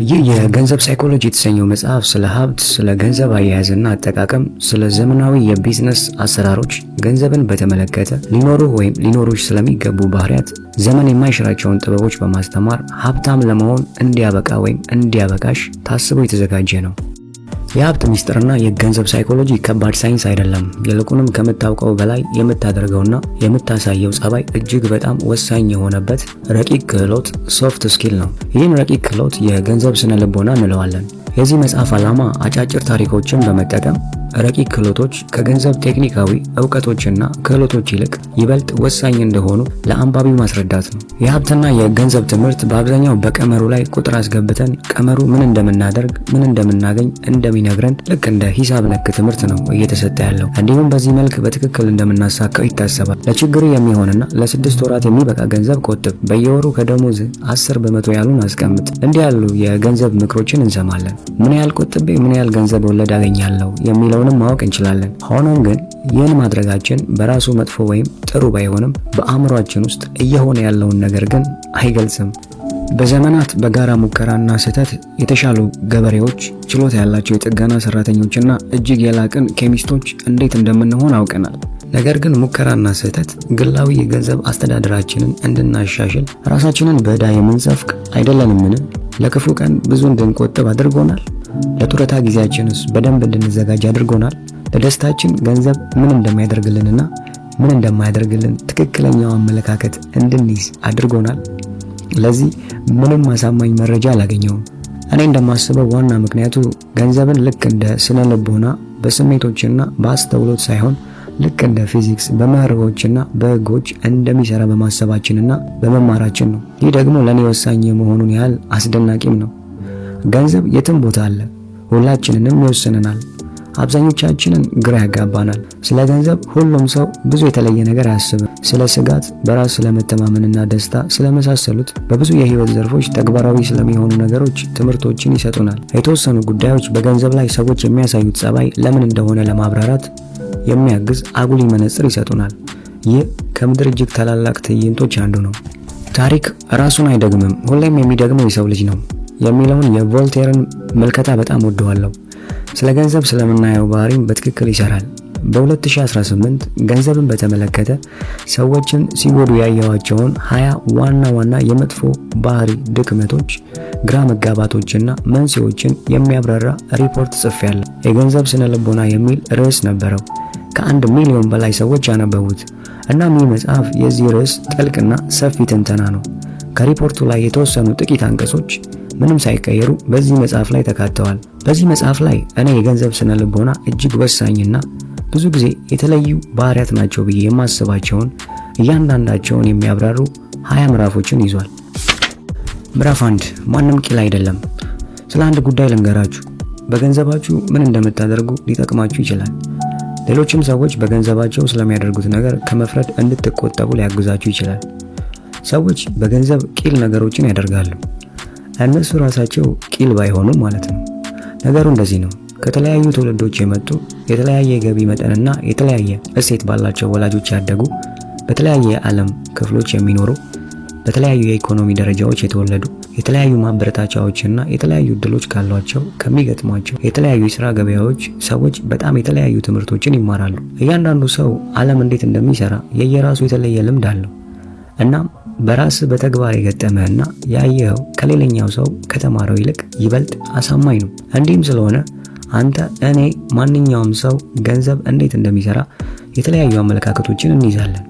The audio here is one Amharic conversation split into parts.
ይህ የገንዘብ ሳይኮሎጂ የተሰኘው መጽሐፍ ስለ ሀብት፣ ስለ ገንዘብ አያያዝና አጠቃቀም፣ ስለ ዘመናዊ የቢዝነስ አሰራሮች፣ ገንዘብን በተመለከተ ሊኖሩሽ ስለሚገቡ ባህሪያት፣ ዘመን የማይሽራቸውን ጥበቦች በማስተማር ሀብታም ለመሆን እንዲያበቃ ወይም እንዲያበቃሽ ታስቦ የተዘጋጀ ነው። የሀብት ሚስጥርና የገንዘብ ሳይኮሎጂ ከባድ ሳይንስ አይደለም። ይልቁንም ከምታውቀው በላይ የምታደርገውና የምታሳየው ጸባይ እጅግ በጣም ወሳኝ የሆነበት ረቂቅ ክህሎት ሶፍት ስኪል ነው። ይህን ረቂቅ ክህሎት የገንዘብ ስነ ልቦና እንለዋለን። የዚህ መጽሐፍ ዓላማ አጫጭር ታሪኮችን በመጠቀም ረቂቅ ክህሎቶች ከገንዘብ ቴክኒካዊ እውቀቶችና ክህሎቶች ይልቅ ይበልጥ ወሳኝ እንደሆኑ ለአንባቢው ማስረዳት ነው። የሀብትና የገንዘብ ትምህርት በአብዛኛው በቀመሩ ላይ ቁጥር አስገብተን ቀመሩ ምን እንደምናደርግ፣ ምን እንደምናገኝ እንደሚነግረን ልክ እንደ ሂሳብ ነክ ትምህርት ነው እየተሰጠ ያለው። እንዲሁም በዚህ መልክ በትክክል እንደምናሳካው ይታሰባል። ለችግሩ የሚሆንና ለ6 ወራት የሚበቃ ገንዘብ ቆጥብ፣ በየወሩ ከደሞዝ 10 በመቶ ያሉን አስቀምጥ፣ እንዲህ ያሉ የገንዘብ ምክሮችን እንሰማለን። ምን ያህል ቆጥቤ ምን ያህል ገንዘብ ወለድ አገኛለሁ የሚለውንም ማወቅ እንችላለን። ሆኖም ግን ይህን ማድረጋችን በራሱ መጥፎ ወይም ጥሩ ባይሆንም በአእምሯችን ውስጥ እየሆነ ያለውን ነገር ግን አይገልጽም። በዘመናት በጋራ ሙከራና ስህተት የተሻሉ ገበሬዎች፣ ችሎታ ያላቸው የጥገና ሰራተኞችና እጅግ የላቅን ኬሚስቶች እንዴት እንደምንሆን አውቀናል። ነገር ግን ሙከራና ስህተት ግላዊ የገንዘብ አስተዳደራችንን እንድናሻሽል ራሳችንን በዕዳ የምንዘፍቅ አይደለንምን? ለክፉ ቀን ብዙ እንድንቆጥብ አድርጎናል። ለጡረታ ጊዜያችንስ በደንብ እንድንዘጋጅ አድርጎናል። ለደስታችን ገንዘብ ምን እንደሚያደርግልንና ምን እንደማያደርግልን ትክክለኛው አመለካከት እንድንይዝ አድርጎናል። ለዚህ ምንም አሳማኝ መረጃ አላገኘውም። እኔ እንደማስበው ዋና ምክንያቱ ገንዘብን ልክ እንደ ስነ ልቦና በስሜቶችና በአስተውሎት ሳይሆን ልክ እንደ ፊዚክስ በመርሆችና በህጎች እንደሚሰራ በማሰባችንና በመማራችን ነው። ይህ ደግሞ ለኔ ወሳኝ የመሆኑን ያህል አስደናቂም ነው። ገንዘብ የትም ቦታ አለ፣ ሁላችንንም ይወስነናል። አብዛኞቻችንን ግራ ያጋባናል። ስለ ገንዘብ ሁሉም ሰው ብዙ የተለየ ነገር አያስብም። ስለ ስጋት፣ በራስ ስለመተማመንና ደስታ ስለመሳሰሉት በብዙ የህይወት ዘርፎች ተግባራዊ ስለሚሆኑ ነገሮች ትምህርቶችን ይሰጡናል። የተወሰኑ ጉዳዮች በገንዘብ ላይ ሰዎች የሚያሳዩት ጸባይ ለምን እንደሆነ ለማብራራት የሚያግዝ አጉሊ መነጽር ይሰጡናል። ይህ ከምድር እጅግ ታላላቅ ትዕይንቶች አንዱ ነው። ታሪክ ራሱን አይደግምም፣ ሁሌም የሚደግመው የሰው ልጅ ነው የሚለውን የቮልቴርን መልከታ በጣም ወደዋለሁ። ስለ ገንዘብ ስለምናየው ባህሪም በትክክል ይሰራል። በ2018 ገንዘብን በተመለከተ ሰዎችን ሲጎዱ ያየዋቸውን 20 ዋና የመጥፎ ባህሪ ድክመቶች፣ ግራ መጋባቶችና መንስኤዎችን የሚያብራራ ሪፖርት ጽፌያለሁ። የገንዘብ ስነ ልቦና የሚል ርዕስ ነበረው። ከ1 ሚሊዮን በላይ ሰዎች ያነበቡት። እናም ይህ መጽሐፍ የዚህ ርዕስ ጥልቅና ሰፊ ትንተና ነው። ከሪፖርቱ ላይ የተወሰኑ ጥቂት አንቀጾች ምንም ሳይቀየሩ በዚህ መጽሐፍ ላይ ተካተዋል። በዚህ መጽሐፍ ላይ እኔ የገንዘብ ስነ ልቦና እጅግ ወሳኝና ብዙ ጊዜ የተለዩ ባህሪያት ናቸው ብዬ የማስባቸውን እያንዳንዳቸውን የሚያብራሩ 20 ምዕራፎችን ይዟል። ምዕራፍ 1 ማንም ቂል አይደለም። ስለ አንድ ጉዳይ ልንገራችሁ። በገንዘባችሁ ምን እንደምታደርጉ ሊጠቅማችሁ ይችላል። ሌሎችም ሰዎች በገንዘባቸው ስለሚያደርጉት ነገር ከመፍረድ እንድትቆጠቡ ሊያግዛችሁ ይችላል። ሰዎች በገንዘብ ቂል ነገሮችን ያደርጋሉ። እነሱ ራሳቸው ቂል ባይሆኑም ማለት ነው። ነገሩ እንደዚህ ነው። ከተለያዩ ትውልዶች የመጡ የተለያየ የገቢ መጠንና የተለያየ እሴት ባላቸው ወላጆች ያደጉ፣ በተለያየ የዓለም ክፍሎች የሚኖሩ፣ በተለያዩ የኢኮኖሚ ደረጃዎች የተወለዱ፣ የተለያዩ ማበረታቻዎችና የተለያዩ እድሎች ካሏቸው ከሚገጥሟቸው የተለያዩ የሥራ ገበያዎች ሰዎች በጣም የተለያዩ ትምህርቶችን ይማራሉ። እያንዳንዱ ሰው ዓለም እንዴት እንደሚሰራ የየራሱ የተለየ ልምድ አለው። እናም በራስ በተግባር የገጠመህና ያየኸው ከሌላኛው ሰው ከተማረው ይልቅ ይበልጥ አሳማኝ ነው። እንዲህም ስለሆነ አንተ፣ እኔ፣ ማንኛውም ሰው ገንዘብ እንዴት እንደሚሰራ የተለያዩ አመለካከቶችን እንይዛለን።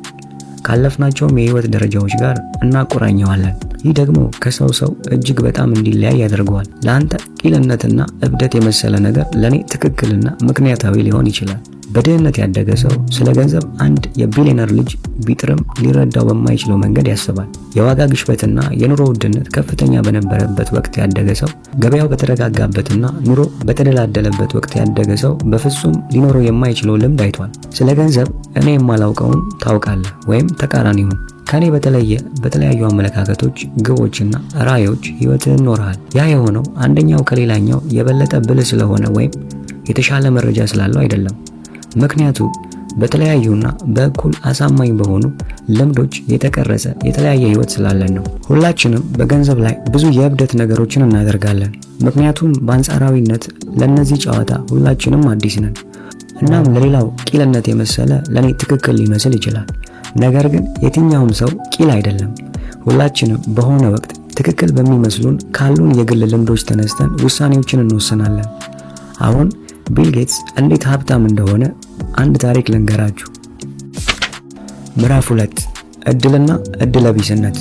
ካለፍናቸውም የህይወት ደረጃዎች ጋር እናቆራኘዋለን። ይህ ደግሞ ከሰው ሰው እጅግ በጣም እንዲለያይ ያደርገዋል። ለአንተ ቂልነትና እብደት የመሰለ ነገር ለኔ ትክክልና ምክንያታዊ ሊሆን ይችላል። በድህነት ያደገ ሰው ስለ ገንዘብ አንድ የቢሊየነር ልጅ ቢጥርም ሊረዳው በማይችለው መንገድ ያስባል። የዋጋ ግሽበትና የኑሮ ውድነት ከፍተኛ በነበረበት ወቅት ያደገ ሰው፣ ገበያው በተረጋጋበትና ኑሮ በተደላደለበት ወቅት ያደገ ሰው በፍጹም ሊኖረው የማይችለው ልምድ አይቷል። ስለ ገንዘብ እኔ የማላውቀውን ታውቃለህ ወይም ተቃራኒውን ከኔ በተለያዩ አመለካከቶች፣ ግቦችና ራዕዮች ህይወትህን ኖረሃል። ያ የሆነው አንደኛው ከሌላኛው የበለጠ ብልህ ስለሆነ ወይም የተሻለ መረጃ ስላለው አይደለም። ምክንያቱ በተለያዩና በእኩል አሳማኝ በሆኑ ልምዶች የተቀረጸ የተለያየ ህይወት ስላለን ነው። ሁላችንም በገንዘብ ላይ ብዙ የእብደት ነገሮችን እናደርጋለን። ምክንያቱም በአንጻራዊነት ለነዚህ ጨዋታ ሁላችንም አዲስ ነን። እናም ለሌላው ቂልነት የመሰለ ለኔ ትክክል ሊመስል ይችላል። ነገር ግን የትኛውም ሰው ቂል አይደለም። ሁላችንም በሆነ ወቅት ትክክል በሚመስሉን ካሉን የግል ልምዶች ተነስተን ውሳኔዎችን እንወስናለን። አሁን ቢል ጌትስ እንዴት ሀብታም እንደሆነ አንድ ታሪክ ልንገራችሁ። ምዕራፍ 2 እድልና እድለቢስነት።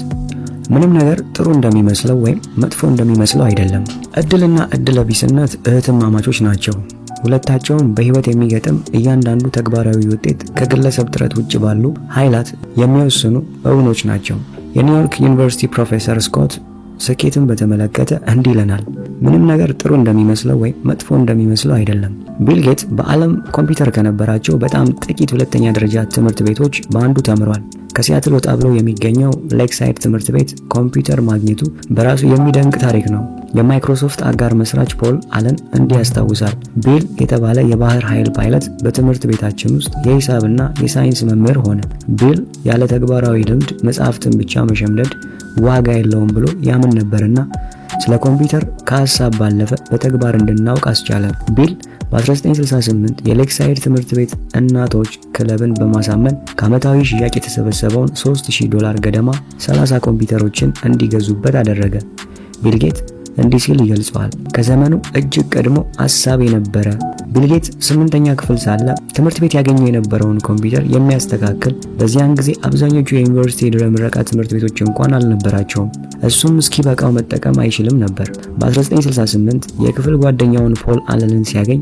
ምንም ነገር ጥሩ እንደሚመስለው ወይም መጥፎ እንደሚመስለው አይደለም። እድልና እድለቢስነት እህትማማቾች ናቸው። ሁለታቸውም በህይወት የሚገጥም እያንዳንዱ ተግባራዊ ውጤት ከግለሰብ ጥረት ውጭ ባሉ ኃይላት የሚወስኑ እውኖች ናቸው። የኒውዮርክ ዩኒቨርሲቲ ፕሮፌሰር ስኮት ስኬትን በተመለከተ እንዲህ ይለናል። ምንም ነገር ጥሩ እንደሚመስለው ወይም መጥፎ እንደሚመስለው አይደለም። ቢል ጌትስ በዓለም ኮምፒውተር ከነበራቸው በጣም ጥቂት ሁለተኛ ደረጃ ትምህርት ቤቶች በአንዱ ተምሯል። ከሲያትል ወጣ ብሎ የሚገኘው ሌክሳይድ ትምህርት ቤት ኮምፒውተር ማግኘቱ በራሱ የሚደንቅ ታሪክ ነው። የማይክሮሶፍት አጋር መስራች ፖል አለን እንዲህ ያስታውሳል። ቢል የተባለ የባህር ኃይል ፓይለት በትምህርት ቤታችን ውስጥ የሂሳብና የሳይንስ መምህር ሆነ። ቢል ያለ ተግባራዊ ልምድ መጽሐፍትን ብቻ መሸምደድ ዋጋ የለውም ብሎ ያምን ነበርና ስለ ኮምፒውተር ከሀሳብ ባለፈ በተግባር እንድናውቅ አስቻለን። ቢል በ1968 የሌክሳይድ ትምህርት ቤት እናቶች ክለብን በማሳመን ከዓመታዊ ሽያጭ የተሰበሰበውን $3000 ገደማ 30 ኮምፒውተሮችን እንዲገዙበት አደረገ። ቢል ጌትስ እንዲህ ሲል ይገልጸዋል። ከዘመኑ እጅግ ቀድሞ ሐሳብ የነበረ። ቢል ጌትስ 8ኛ ክፍል ሳለ ትምህርት ቤት ያገኘው የነበረውን ኮምፒውተር የሚያስተካክል በዚያን ጊዜ አብዛኞቹ የዩኒቨርሲቲ ድህረ ምረቃ ትምህርት ቤቶች እንኳን አልነበራቸውም። እሱም እስኪበቃው መጠቀም አይችልም ነበር። በ1968 የክፍል ጓደኛውን ፖል አለንን ሲያገኝ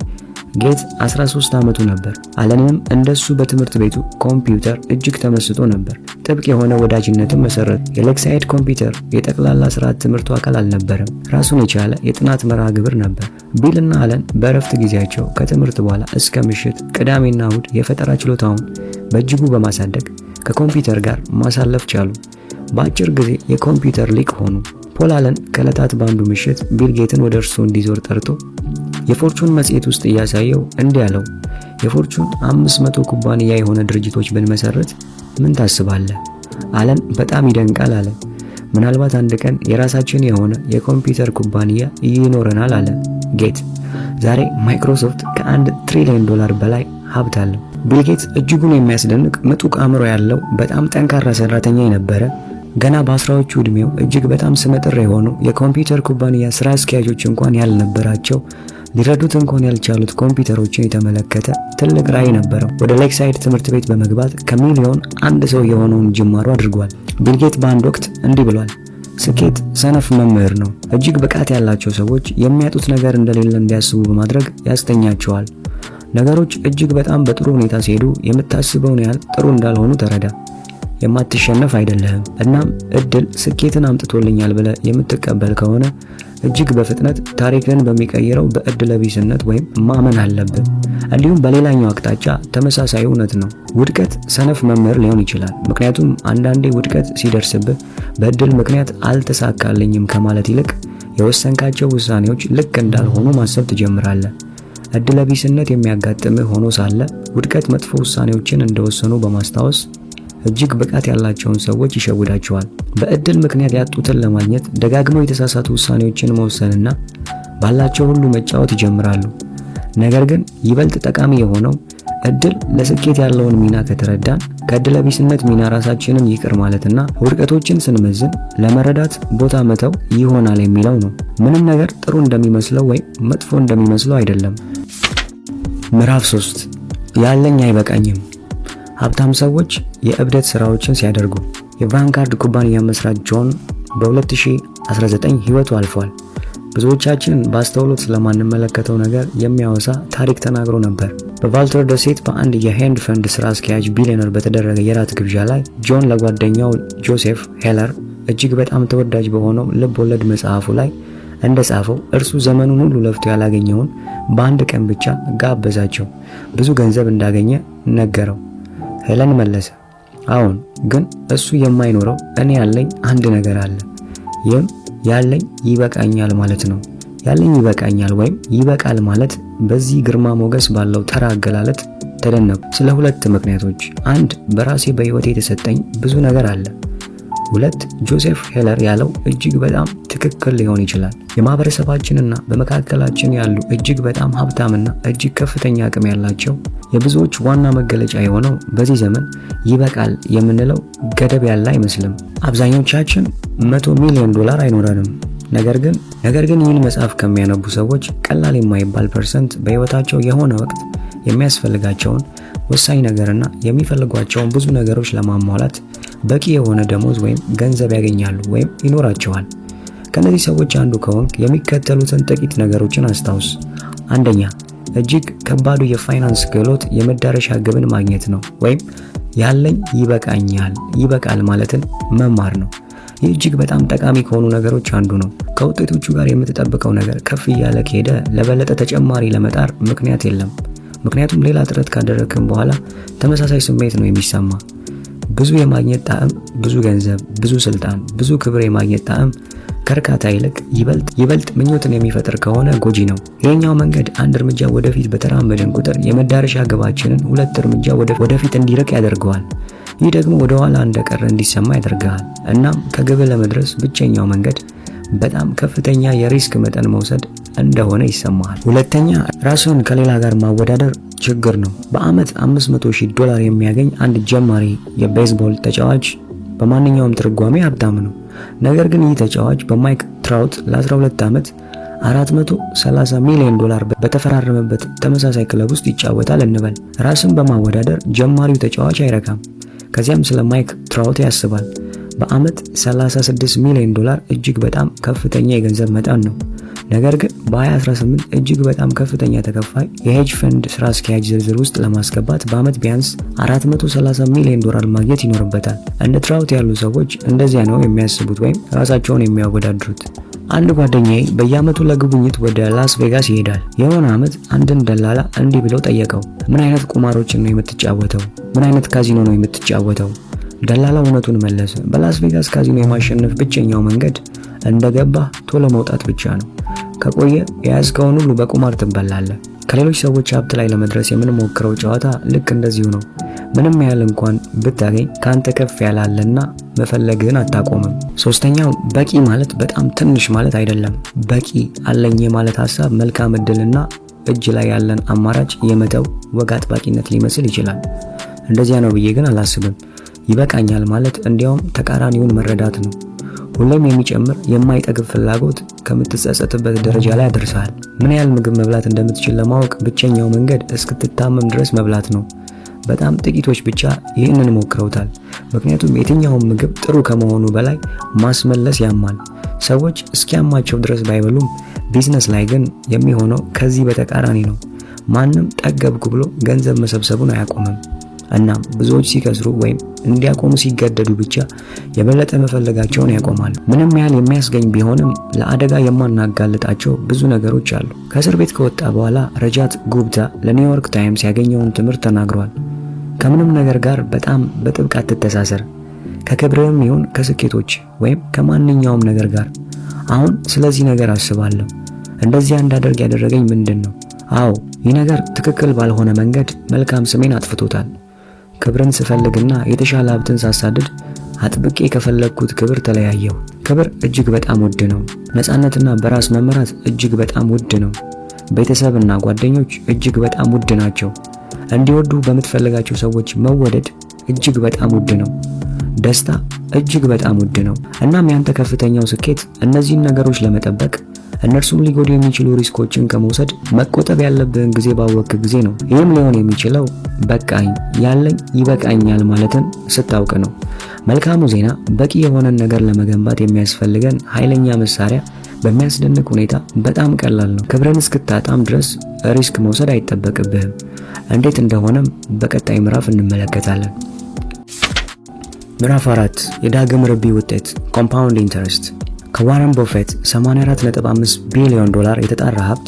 ጌትስ 13 ዓመቱ ነበር። አለንም እንደሱ በትምህርት ቤቱ ኮምፒውተር እጅግ ተመስጦ ነበር። ጥብቅ የሆነ ወዳጅነትን መሰረት። የሌክሳይድ ኮምፒውተር የጠቅላላ ስርዓት ትምህርቱ አካል አልነበረም፣ ራሱን የቻለ የጥናት መርሃ ግብር ነበር። ቢልና አለን በእረፍት ጊዜያቸው ከትምህርት በኋላ እስከ ምሽት ቅዳሜና እሁድ የፈጠራ ችሎታውን በእጅጉ በማሳደግ ከኮምፒውተር ጋር ማሳለፍ ቻሉ። በአጭር ጊዜ የኮምፒውተር ሊቅ ሆኑ። ፖል አለን ከዕለታት በአንዱ ምሽት ቢል ጌትን ወደ እርሱ እንዲዞር ጠርቶ የፎርቹን መጽሔት ውስጥ እያሳየው እንዲህ አለው፣ የፎርቹን 500 ኩባንያ የሆነ ድርጅቶች ብንመሰረት ምን ታስባለህ? አለን በጣም ይደንቃል አለ። ምናልባት አንድ ቀን የራሳችን የሆነ የኮምፒውተር ኩባንያ ይኖረናል አለ ጌትስ። ዛሬ ማይክሮሶፍት ከ$1 ትሪሊዮን በላይ ሀብት አለው። ቢል ጌትስ እጅጉን የሚያስደንቅ ምጡቅ አእምሮ ያለው በጣም ጠንካራ ሰራተኛ የነበረ ገና በ10ዎቹ ዕድሜው እጅግ በጣም ስመጥር የሆኑ የኮምፒውተር ኩባንያ ስራ አስኪያጆች እንኳን ያልነበራቸው ሊረዱት እንኳን ያልቻሉት ኮምፒውተሮችን የተመለከተ ትልቅ ራዕይ ነበረው። ወደ ሌክሳይድ ትምህርት ቤት በመግባት ከሚሊዮን አንድ ሰው የሆነውን ጅማሮ አድርጓል። ቢል ጌትስ በአንድ ወቅት እንዲህ ብሏል፣ ስኬት ሰነፍ መምህር ነው። እጅግ ብቃት ያላቸው ሰዎች የሚያጡት ነገር እንደሌለ እንዲያስቡ በማድረግ ያስተኛቸዋል። ነገሮች እጅግ በጣም በጥሩ ሁኔታ ሲሄዱ የምታስበውን ያህል ጥሩ እንዳልሆኑ ተረዳ። የማትሸነፍ አይደለህም። እናም እድል ስኬትን አምጥቶልኛል ብለህ የምትቀበል ከሆነ እጅግ በፍጥነት ታሪክን በሚቀይረው በእድለቢስነት ወይም ማመን አለብህ። እንዲሁም በሌላኛው አቅጣጫ ተመሳሳይ እውነት ነው። ውድቀት ሰነፍ መምህር ሊሆን ይችላል። ምክንያቱም አንዳንዴ ውድቀት ሲደርስብህ በእድል ምክንያት አልተሳካልኝም ከማለት ይልቅ የወሰንካቸው ውሳኔዎች ልክ እንዳልሆኑ ማሰብ ትጀምራለህ። እድለቢስነት የሚያጋጥምህ ሆኖ ሳለ ውድቀት መጥፎ ውሳኔዎችን እንደወሰኑ በማስታወስ እጅግ ብቃት ያላቸውን ሰዎች ይሸውዳቸዋል። በእድል ምክንያት ያጡትን ለማግኘት ደጋግመው የተሳሳቱ ውሳኔዎችን መወሰንና ባላቸው ሁሉ መጫወት ይጀምራሉ። ነገር ግን ይበልጥ ጠቃሚ የሆነው እድል ለስኬት ያለውን ሚና ከተረዳን ከእድለቢስነት ሚና ራሳችንን ይቅር ማለትና ውድቀቶችን ስንመዝን ለመረዳት ቦታ መተው ይሆናል የሚለው ነው። ምንም ነገር ጥሩ እንደሚመስለው ወይም መጥፎ እንደሚመስለው አይደለም። ምዕራፍ 3 ያለኝ አይበቃኝም። ሀብታም ሰዎች የእብደት ስራዎችን ሲያደርጉ። የቫንጋርድ ኩባንያ መስራች ጆን በ2019 ህይወቱ አልፏል። ብዙዎቻችን በአስተውሎት ስለማንመለከተው ነገር የሚያወሳ ታሪክ ተናግሮ ነበር። በቫልተር ደሴት በአንድ የሄንድ ፈንድ ስራ አስኪያጅ ቢሊዮነር በተደረገ የራት ግብዣ ላይ ጆን ለጓደኛው ጆሴፍ ሄለር እጅግ በጣም ተወዳጅ በሆነው ልብ ወለድ መጽሐፉ ላይ እንደጻፈው እርሱ ዘመኑን ሁሉ ለፍቶ ያላገኘውን በአንድ ቀን ብቻ ጋበዛቸው። ብዙ ገንዘብ እንዳገኘ ነገረው። ሄለን መለሰ፣ አዎን፣ ግን እሱ የማይኖረው እኔ ያለኝ አንድ ነገር አለ። ይህም ያለኝ ይበቃኛል ማለት ነው። ያለኝ ይበቃኛል ወይም ይበቃል ማለት በዚህ ግርማ ሞገስ ባለው ተራ አገላለጥ ተደነቁ። ስለ ሁለት ምክንያቶች፣ አንድ በራሴ በህይወቴ የተሰጠኝ ብዙ ነገር አለ። ሁለት ጆሴፍ ሄለር ያለው እጅግ በጣም ትክክል ሊሆን ይችላል። የማህበረሰባችንና በመካከላችን ያሉ እጅግ በጣም ሀብታምና እጅግ ከፍተኛ አቅም ያላቸው የብዙዎች ዋና መገለጫ የሆነው በዚህ ዘመን ይበቃል የምንለው ገደብ ያለ አይመስልም። አብዛኞቻችን $100 ሚሊዮን አይኖረንም። ነገር ግን ይህን መጽሐፍ ከሚያነቡ ሰዎች ቀላል የማይባል ፐርሰንት በህይወታቸው የሆነ ወቅት የሚያስፈልጋቸውን ወሳኝ ነገርና የሚፈልጓቸውን ብዙ ነገሮች ለማሟላት በቂ የሆነ ደሞዝ ወይም ገንዘብ ያገኛሉ ወይም ይኖራቸዋል። ከነዚህ ሰዎች አንዱ ከሆንክ የሚከተሉትን ጥቂት ነገሮችን አስታውስ። አንደኛ፣ እጅግ ከባዱ የፋይናንስ ክህሎት የመዳረሻ ግብን ማግኘት ነው፣ ወይም ያለኝ ይበቃል ማለትን መማር ነው። ይህ እጅግ በጣም ጠቃሚ ከሆኑ ነገሮች አንዱ ነው። ከውጤቶቹ ጋር የምትጠብቀው ነገር ከፍ እያለ ከሄደ ለበለጠ ተጨማሪ ለመጣር ምክንያት የለም። ምክንያቱም ሌላ ጥረት ካደረግክም በኋላ ተመሳሳይ ስሜት ነው የሚሰማ። ብዙ የማግኘት ጣዕም፣ ብዙ ገንዘብ፣ ብዙ ስልጣን፣ ብዙ ክብር የማግኘት ጣዕም ከእርካታ ይልቅ ይበልጥ ምኞትን የሚፈጥር ከሆነ ጎጂ ነው። ይሄኛው መንገድ አንድ እርምጃ ወደፊት በተራመድን ቁጥር የመዳረሻ ግባችንን 2 እርምጃ ወደፊት እንዲርቅ ያደርገዋል። ይህ ደግሞ ወደ ኋላ እንደቀረ እንዲሰማ ያደርጋል። እናም ከግብ ለመድረስ ብቸኛው መንገድ በጣም ከፍተኛ የሪስክ መጠን መውሰድ እንደሆነ ይሰማሃል። ሁለተኛ፣ ራስን ከሌላ ጋር ማወዳደር ችግር ነው። በአመት $500,000 የሚያገኝ አንድ ጀማሪ የቤዝቦል ተጫዋች በማንኛውም ትርጓሜ ሀብታም ነው። ነገር ግን ይህ ተጫዋች በማይክ ትራውት ለ12 ዓመት $430 ሚሊዮን በተፈራረመበት ተመሳሳይ ክለብ ውስጥ ይጫወታል እንበል። ራስን በማወዳደር ጀማሪው ተጫዋች አይረካም። ከዚያም ስለ ማይክ ትራውት ያስባል። በአመት $36 ሚሊዮን እጅግ በጣም ከፍተኛ የገንዘብ መጠን ነው። ነገር ግን በ2018 እጅግ በጣም ከፍተኛ ተከፋይ የሄጅ ፈንድ ስራ አስኪያጅ ዝርዝር ውስጥ ለማስገባት በአመት ቢያንስ $430 ሚሊዮን ማግኘት ይኖርበታል። እንደ ትራውት ያሉ ሰዎች እንደዚያ ነው የሚያስቡት ወይም ራሳቸውን የሚያወዳድሩት። አንድ ጓደኛዬ በየአመቱ ለጉብኝት ወደ ላስ ቬጋስ ይሄዳል። የሆነ አመት አንድን ደላላ እንዲህ ብለው ጠየቀው፣ ምን አይነት ቁማሮችን ነው የምትጫወተው? ምን አይነት ካዚኖ ነው የምትጫወተው? ደላላው እውነቱን መለሰ። በላስ ቬጋስ ካዚኖ የማሸነፍ ብቸኛው መንገድ እንደገባ ቶሎ መውጣት ብቻ ነው። ከቆየ የያዝከውን ሁሉ በቁማር ትበላለህ። ከሌሎች ሰዎች ሀብት ላይ ለመድረስ የምንሞክረው ጨዋታ ልክ እንደዚሁ ነው። ምንም ያህል እንኳን ብታገኝ ካንተ ከፍ ያላለና መፈለግህን አታቆምም። ሶስተኛው፣ በቂ ማለት በጣም ትንሽ ማለት አይደለም። በቂ አለኝ ማለት ሐሳብ መልካም እድልና እጅ ላይ ያለን አማራጭ የመተው ወግ አጥባቂነት ሊመስል ይችላል። እንደዚያ ነው ብዬ ግን አላስብም። ይበቃኛል ማለት እንዲያውም ተቃራኒውን መረዳት ነው። ሁሌም የሚጨምር የማይጠግብ ፍላጎት ከምትጸጸትበት ደረጃ ላይ ያደርሳል። ምን ያህል ምግብ መብላት እንደምትችል ለማወቅ ብቸኛው መንገድ እስክትታመም ድረስ መብላት ነው። በጣም ጥቂቶች ብቻ ይህንን ሞክረውታል። ምክንያቱም የትኛውም ምግብ ጥሩ ከመሆኑ በላይ ማስመለስ ያማል። ሰዎች እስኪያማቸው ድረስ ባይበሉም ቢዝነስ ላይ ግን የሚሆነው ከዚህ በተቃራኒ ነው። ማንም ጠገብኩ ብሎ ገንዘብ መሰብሰቡን አያቆምም። እናም ብዙዎች ሲከስሩ ወይም እንዲያቆሙ ሲገደዱ ብቻ የበለጠ መፈለጋቸውን ያቆማሉ። ምንም ያህል የሚያስገኝ ቢሆንም ለአደጋ የማናጋልጣቸው ብዙ ነገሮች አሉ። ከእስር ቤት ከወጣ በኋላ ረጃት ጉብታ ለኒውዮርክ ታይምስ ያገኘውን ትምህርት ተናግሯል። ከምንም ነገር ጋር በጣም በጥብቅ አትተሳሰር፣ ከክብርህም ይሁን ከስኬቶች ወይም ከማንኛውም ነገር ጋር። አሁን ስለዚህ ነገር አስባለሁ። እንደዚያ እንዳደርግ ያደረገኝ ምንድን ነው? አዎ፣ ይህ ነገር ትክክል ባልሆነ መንገድ መልካም ስሜን አጥፍቶታል። ክብርን ስፈልግና የተሻለ ሀብትን ሳሳድድ አጥብቄ ከፈለግኩት ክብር ተለያየሁ። ክብር እጅግ በጣም ውድ ነው። ነፃነትና በራስ መመራት እጅግ በጣም ውድ ነው። ቤተሰብና ጓደኞች እጅግ በጣም ውድ ናቸው። እንዲወዱ በምትፈልጋቸው ሰዎች መወደድ እጅግ በጣም ውድ ነው። ደስታ እጅግ በጣም ውድ ነው። እናም ያንተ ከፍተኛው ስኬት እነዚህን ነገሮች ለመጠበቅ እነርሱም ሊጎዱ የሚችሉ ሪስኮችን ከመውሰድ መቆጠብ ያለብህን ጊዜ ባወቅክ ጊዜ ነው። ይህም ሊሆን የሚችለው በቃኝ፣ ያለኝ ይበቃኛል ማለትን ስታውቅ ነው። መልካሙ ዜና በቂ የሆነን ነገር ለመገንባት የሚያስፈልገን ኃይለኛ መሳሪያ በሚያስደንቅ ሁኔታ በጣም ቀላል ነው። ክብርን እስክታጣም ድረስ ሪስክ መውሰድ አይጠበቅብህም። እንዴት እንደሆነም በቀጣይ ምዕራፍ እንመለከታለን። ምዕራፍ 4 የዳግም ርቢ ውጤት ኮምፓውንድ ኢንተረስት። ከዋረን ቦፌት $84.5 ቢሊዮን የተጣራ ሀብት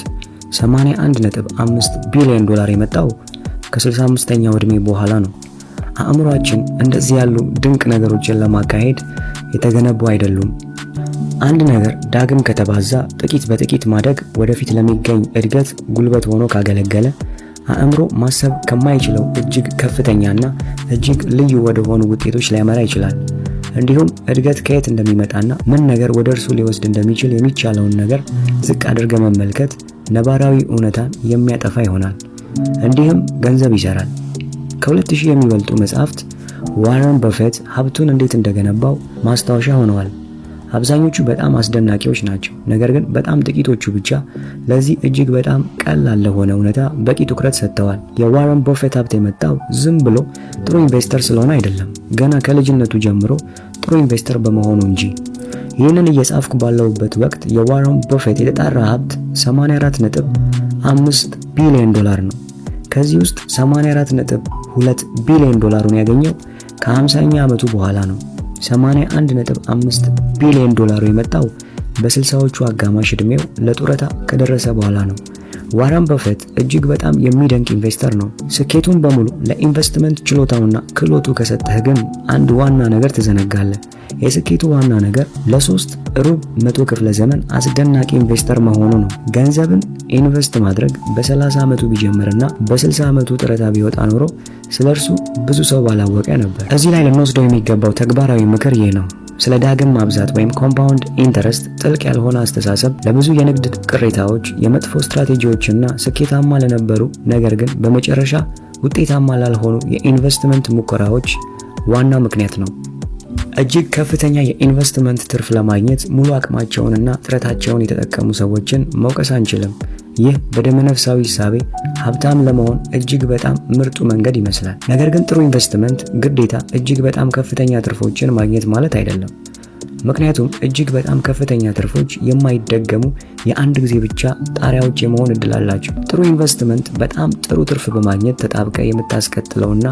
$81.5 ቢሊዮን የመጣው ከ65ኛው ዕድሜ በኋላ ነው። አእምሯችን እንደዚህ ያሉ ድንቅ ነገሮችን ለማካሄድ የተገነቡ አይደሉም። አንድ ነገር ዳግም ከተባዛ ጥቂት በጥቂት ማደግ ወደፊት ለሚገኝ እድገት ጉልበት ሆኖ ካገለገለ አእምሮ ማሰብ ከማይችለው እጅግ ከፍተኛና እጅግ ልዩ ወደ ሆኑ ውጤቶች ሊያመራ ይችላል። እንዲሁም እድገት ከየት እንደሚመጣና ምን ነገር ወደ እርሱ ሊወስድ እንደሚችል የሚቻለውን ነገር ዝቅ አድርገ መመልከት ነባራዊ እውነታን የሚያጠፋ ይሆናል። እንዲሁም ገንዘብ ይሰራል። ከ2000 የሚበልጡ መጽሐፍት ዋረን በፌት ሀብቱን እንዴት እንደገነባው ማስታወሻ ሆነዋል። አብዛኞቹ በጣም አስደናቂዎች ናቸው፣ ነገር ግን በጣም ጥቂቶቹ ብቻ ለዚህ እጅግ በጣም ቀላል ለሆነ እውነታ በቂ ትኩረት ሰጥተዋል። የዋረን በፌት ሀብት የመጣው ዝም ብሎ ጥሩ ኢንቨስተር ስለሆነ አይደለም፣ ገና ከልጅነቱ ጀምሮ ጥሩ ኢንቨስተር በመሆኑ እንጂ። ይህንን እየጻፍኩ ባለሁበት ወቅት የዋረን በፌት የተጣራ ሀብት 84.5 ቢሊዮን ዶላር ነው። ከዚህ ውስጥ 84.2 ቢሊዮን ዶላሩን ያገኘው ከ50ኛ ዓመቱ በኋላ ነው። 81.5 ቢሊዮን ዶላሩ የመጣው በ60ዎቹ አጋማሽ ዕድሜው ለጡረታ ከደረሰ በኋላ ነው። ዋረን በፌት እጅግ በጣም የሚደንቅ ኢንቨስተር ነው። ስኬቱን በሙሉ ለኢንቨስትመንት ችሎታውና ክህሎቱ ከሰጠህ ግን አንድ ዋና ነገር ትዘነጋለህ። የስኬቱ ዋና ነገር ለ3 ክፍለ ዘመን አስደናቂ ኢንቨስተር መሆኑ ነው። ገንዘብን ኢንቨስት ማድረግ በ30 ዓመቱ ቢጀምርና በ60 ዓመቱ ጡረታ ቢወጣ ኖሮ ስለርሱ ብዙ ሰው ባላወቀ ነበር። እዚህ ላይ ልንወስደው የሚገባው ተግባራዊ ምክር ይህ ነው። ስለ ዳግም ማብዛት ወይም ኮምፓውንድ ኢንተረስት ጥልቅ ያልሆነ አስተሳሰብ ለብዙ የንግድ ቅሬታዎች፣ የመጥፎ ስትራቴጂዎችና ስኬታማ ለነበሩ ነገር ግን በመጨረሻ ውጤታማ ላልሆኑ የኢንቨስትመንት ሙከራዎች ዋና ምክንያት ነው። እጅግ ከፍተኛ የኢንቨስትመንት ትርፍ ለማግኘት ሙሉ አቅማቸውንና ጥረታቸውን የተጠቀሙ ሰዎችን መውቀስ አንችልም። ይህ በደመነፍሳዊ ሕሳቤ ሀብታም ለመሆን እጅግ በጣም ምርጡ መንገድ ይመስላል። ነገር ግን ጥሩ ኢንቨስትመንት ግዴታ እጅግ በጣም ከፍተኛ ትርፎችን ማግኘት ማለት አይደለም። ምክንያቱም እጅግ በጣም ከፍተኛ ትርፎች የማይደገሙ የአንድ ጊዜ ብቻ ጣሪያዎች የመሆን እድል አላቸው። ጥሩ ኢንቨስትመንት በጣም ጥሩ ትርፍ በማግኘት ተጣብቀ የምታስቀጥለውና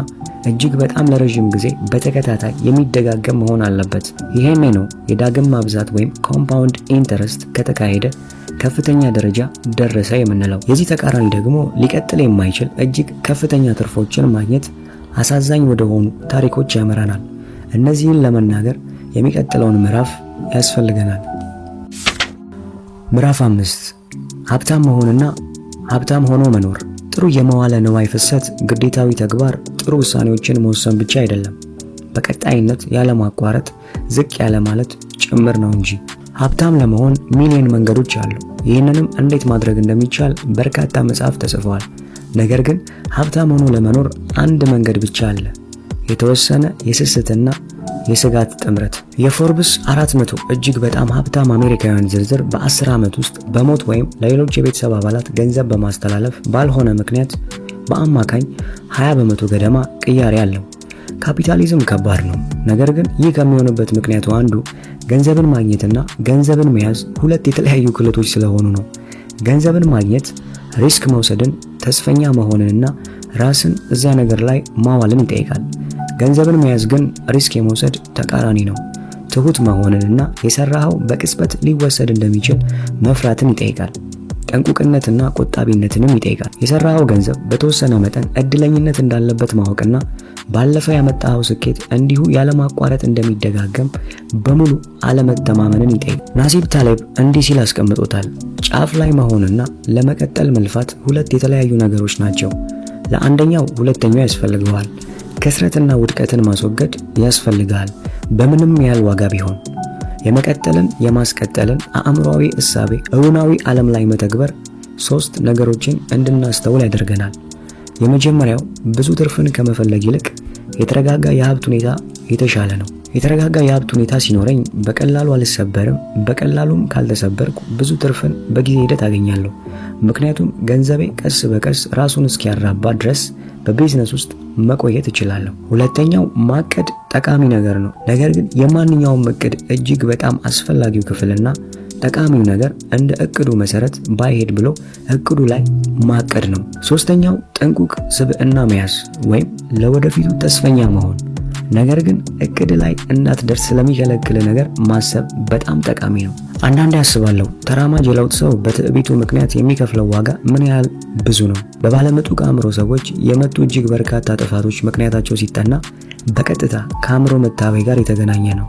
እጅግ በጣም ለረጅም ጊዜ በተከታታይ የሚደጋገም መሆን አለበት። ይሄኔ ነው የዳግም ማብዛት ወይም ኮምፓውንድ ኢንተረስት ከተካሄደ ከፍተኛ ደረጃ ደረሰ የምንለው። የዚህ ተቃራኒ ደግሞ ሊቀጥል የማይችል እጅግ ከፍተኛ ትርፎችን ማግኘት አሳዛኝ ወደ ሆኑ ታሪኮች ያመራናል። እነዚህን ለመናገር የሚቀጥለውን ምዕራፍ ያስፈልገናል። ምዕራፍ 5 ሀብታም መሆንና ሀብታም ሆኖ መኖር። ጥሩ የመዋለ ንዋይ ፍሰት ግዴታዊ ተግባር ጥሩ ውሳኔዎችን መወሰን ብቻ አይደለም፣ በቀጣይነት ያለማቋረጥ ዝቅ ያለ ማለት ጭምር ነው እንጂ። ሀብታም ለመሆን ሚሊዮን መንገዶች አሉ። ይህንንም እንዴት ማድረግ እንደሚቻል በርካታ መጽሐፍ ተጽፈዋል። ነገር ግን ሀብታም ሆኖ ለመኖር አንድ መንገድ ብቻ አለ፣ የተወሰነ የስስትና የስጋት ጥምረት። የፎርብስ 400 እጅግ በጣም ሀብታም አሜሪካውያን ዝርዝር በ10 ዓመት ውስጥ በሞት ወይም ለሌሎች የቤተሰብ አባላት ገንዘብ በማስተላለፍ ባልሆነ ምክንያት በአማካኝ 20% ገደማ ቅያሬ አለው። ካፒታሊዝም ከባድ ነው። ነገር ግን ይህ ከሚሆንበት ምክንያቱ አንዱ ገንዘብን ማግኘትና ገንዘብን መያዝ ሁለት የተለያዩ ክህሎቶች ስለሆኑ ነው። ገንዘብን ማግኘት ሪስክ መውሰድን፣ ተስፈኛ መሆንንና ራስን እዛ ነገር ላይ ማዋልን ይጠይቃል። ገንዘብን መያዝ ግን ሪስክ የመውሰድ ተቃራኒ ነው። ትሁት መሆንንና የሰራኸው በቅጽበት ሊወሰድ እንደሚችል መፍራትን ይጠይቃል። ጠንቁቅነትና ቆጣቢነትንም ይጠይቃል። የሰራኸው ገንዘብ በተወሰነ መጠን እድለኝነት እንዳለበት ማወቅና ባለፈው ያመጣኸው ስኬት እንዲሁ ያለማቋረጥ እንደሚደጋገም በሙሉ አለመተማመንን ይጠይቃል። ናሲብ ታሌብ እንዲህ ሲል አስቀምጦታል። ጫፍ ላይ መሆንና ለመቀጠል መልፋት ሁለት የተለያዩ ነገሮች ናቸው። ለአንደኛው ሁለተኛው ያስፈልገዋል። ከስረትና ውድቀትን ማስወገድ ያስፈልጋል፣ በምንም ያህል ዋጋ ቢሆን። የመቀጠልን የማስቀጠልን አእምሯዊ እሳቤ እውናዊ ዓለም ላይ መተግበር 3 ነገሮችን እንድናስተውል ያደርገናል። የመጀመሪያው ብዙ ትርፍን ከመፈለግ ይልቅ የተረጋጋ የሀብት ሁኔታ የተሻለ ነው። የተረጋጋ የሀብት ሁኔታ ሲኖረኝ በቀላሉ አልሰበርም፣ በቀላሉም ካልተሰበርኩ ብዙ ትርፍን በጊዜ ሂደት አገኛለሁ። ምክንያቱም ገንዘቤ ቀስ በቀስ ራሱን እስኪያራባ ድረስ በቢዝነስ ውስጥ መቆየት እችላለሁ። ሁለተኛው ማቀድ ጠቃሚ ነገር ነው። ነገር ግን የማንኛውም እቅድ እጅግ በጣም አስፈላጊው ክፍልና ጠቃሚው ነገር እንደ እቅዱ መሰረት ባይሄድ ብሎ እቅዱ ላይ ማቀድ ነው። ሶስተኛው ጥንቁቅ ስብዕና መያዝ ወይም ለወደፊቱ ተስፈኛ መሆን። ነገር ግን እቅድ ላይ እንዳትደርስ ስለሚከለክል ነገር ማሰብ በጣም ጠቃሚ ነው። አንዳንዴ አስባለሁ ተራማጅ የለውጥ ሰው በትዕቢቱ ምክንያት የሚከፍለው ዋጋ ምን ያህል ብዙ ነው። በባለምጡቅ አእምሮ ሰዎች የመጡ እጅግ በርካታ ጥፋቶች ምክንያታቸው ሲጠና በቀጥታ ከአእምሮ መታበይ ጋር የተገናኘ ነው።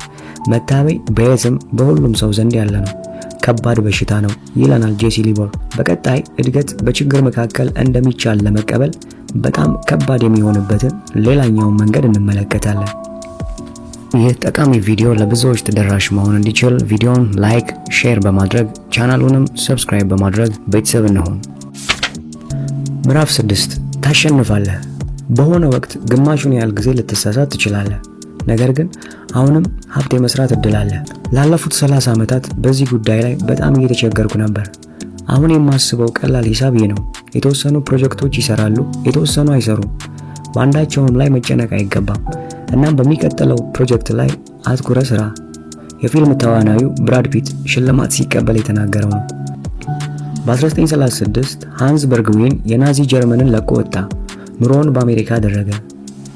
መታበይ በየትም በሁሉም ሰው ዘንድ ያለ ነው። ከባድ በሽታ ነው ይለናል ጄሲ ሊቦር። በቀጣይ እድገት በችግር መካከል እንደሚቻል ለመቀበል በጣም ከባድ የሚሆንበትን ሌላኛውን መንገድ እንመለከታለን። ይህ ጠቃሚ ቪዲዮ ለብዙዎች ተደራሽ መሆን እንዲችል ቪዲዮውን ላይክ፣ ሼር በማድረግ ቻናሉንም ሰብስክራይብ በማድረግ ቤተሰብ እንሁን። ምዕራፍ 6 ታሸንፋለህ። በሆነ ወቅት ግማሹን ያህል ጊዜ ልትሳሳት ትችላለህ። ነገር ግን አሁንም ሀብት የመስራት እድል አለ። ላለፉት 30 ዓመታት በዚህ ጉዳይ ላይ በጣም እየተቸገርኩ ነበር። አሁን የማስበው ቀላል ሂሳብ ይህ ነው። የተወሰኑ ፕሮጀክቶች ይሰራሉ፣ የተወሰኑ አይሰሩም። በአንዳቸውም ላይ መጨነቅ አይገባም። እናም በሚቀጥለው ፕሮጀክት ላይ አትኩረ ስራ። የፊልም ተዋናዩ ብራድ ፒት ሽልማት ሲቀበል የተናገረው ነው። በ1936 ሃንስ በርግዊን የናዚ ጀርመንን ለቆ ወጣ። ኑሮውን በአሜሪካ አደረገ።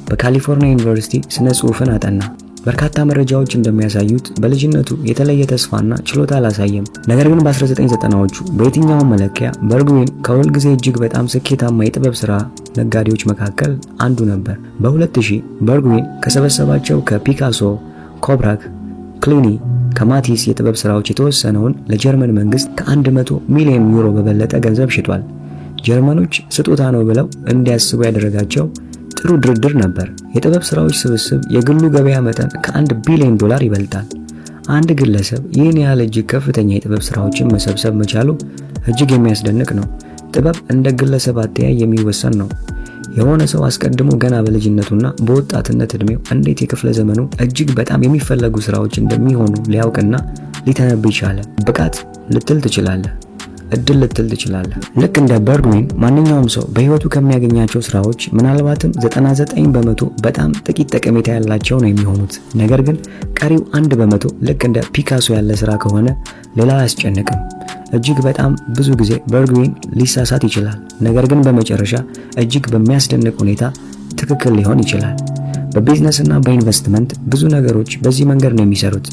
በካሊፎርኒያ ዩኒቨርሲቲ ስነ ጽሑፍን አጠና። በርካታ መረጃዎች እንደሚያሳዩት በልጅነቱ የተለየ ተስፋና ችሎታ አላሳየም። ነገር ግን በ1990ዎቹ በየትኛውም መለኪያ በርግዊን ከሁል ጊዜ እጅግ በጣም ስኬታማ የጥበብ ሥራ ነጋዴዎች መካከል አንዱ ነበር። በ2000 በርግዊን ከሰበሰባቸው ከፒካሶ፣ ኮብራክ፣ ክሊኒ፣ ከማቲስ የጥበብ ሥራዎች የተወሰነውን ለጀርመን መንግስት ከ100 ሚሊዮን ዩሮ በበለጠ ገንዘብ ሽጧል። ጀርመኖች ስጦታ ነው ብለው እንዲያስቡ ያደረጋቸው ጥሩ ድርድር ነበር። የጥበብ ሥራዎች ስብስብ የግሉ ገበያ መጠን ከ1 ቢሊዮን ዶላር ይበልጣል። አንድ ግለሰብ ይህን ያህል እጅግ ከፍተኛ የጥበብ ሥራዎችን መሰብሰብ መቻሉ እጅግ የሚያስደንቅ ነው። ጥበብ እንደ ግለሰብ አተያይ የሚወሰን ነው። የሆነ ሰው አስቀድሞ ገና በልጅነቱና በወጣትነት ዕድሜው እንዴት የክፍለ ዘመኑ እጅግ በጣም የሚፈለጉ ሥራዎች እንደሚሆኑ ሊያውቅና ሊተነብይ ቻለ? ብቃት ልትል ትችላለህ፣ እድል ልትል ትችላለህ። ልክ እንደ በርግዊን ማንኛውም ሰው በህይወቱ ከሚያገኛቸው ስራዎች ምናልባትም 99 በመቶ በጣም ጥቂት ጠቀሜታ ያላቸው ነው የሚሆኑት። ነገር ግን ቀሪው 1 በመቶ ልክ እንደ ፒካሶ ያለ ስራ ከሆነ ሌላ አያስጨንቅም። እጅግ በጣም ብዙ ጊዜ በርግዊን ሊሳሳት ይችላል፣ ነገር ግን በመጨረሻ እጅግ በሚያስደንቅ ሁኔታ ትክክል ሊሆን ይችላል። በቢዝነስና በኢንቨስትመንት ብዙ ነገሮች በዚህ መንገድ ነው የሚሰሩት።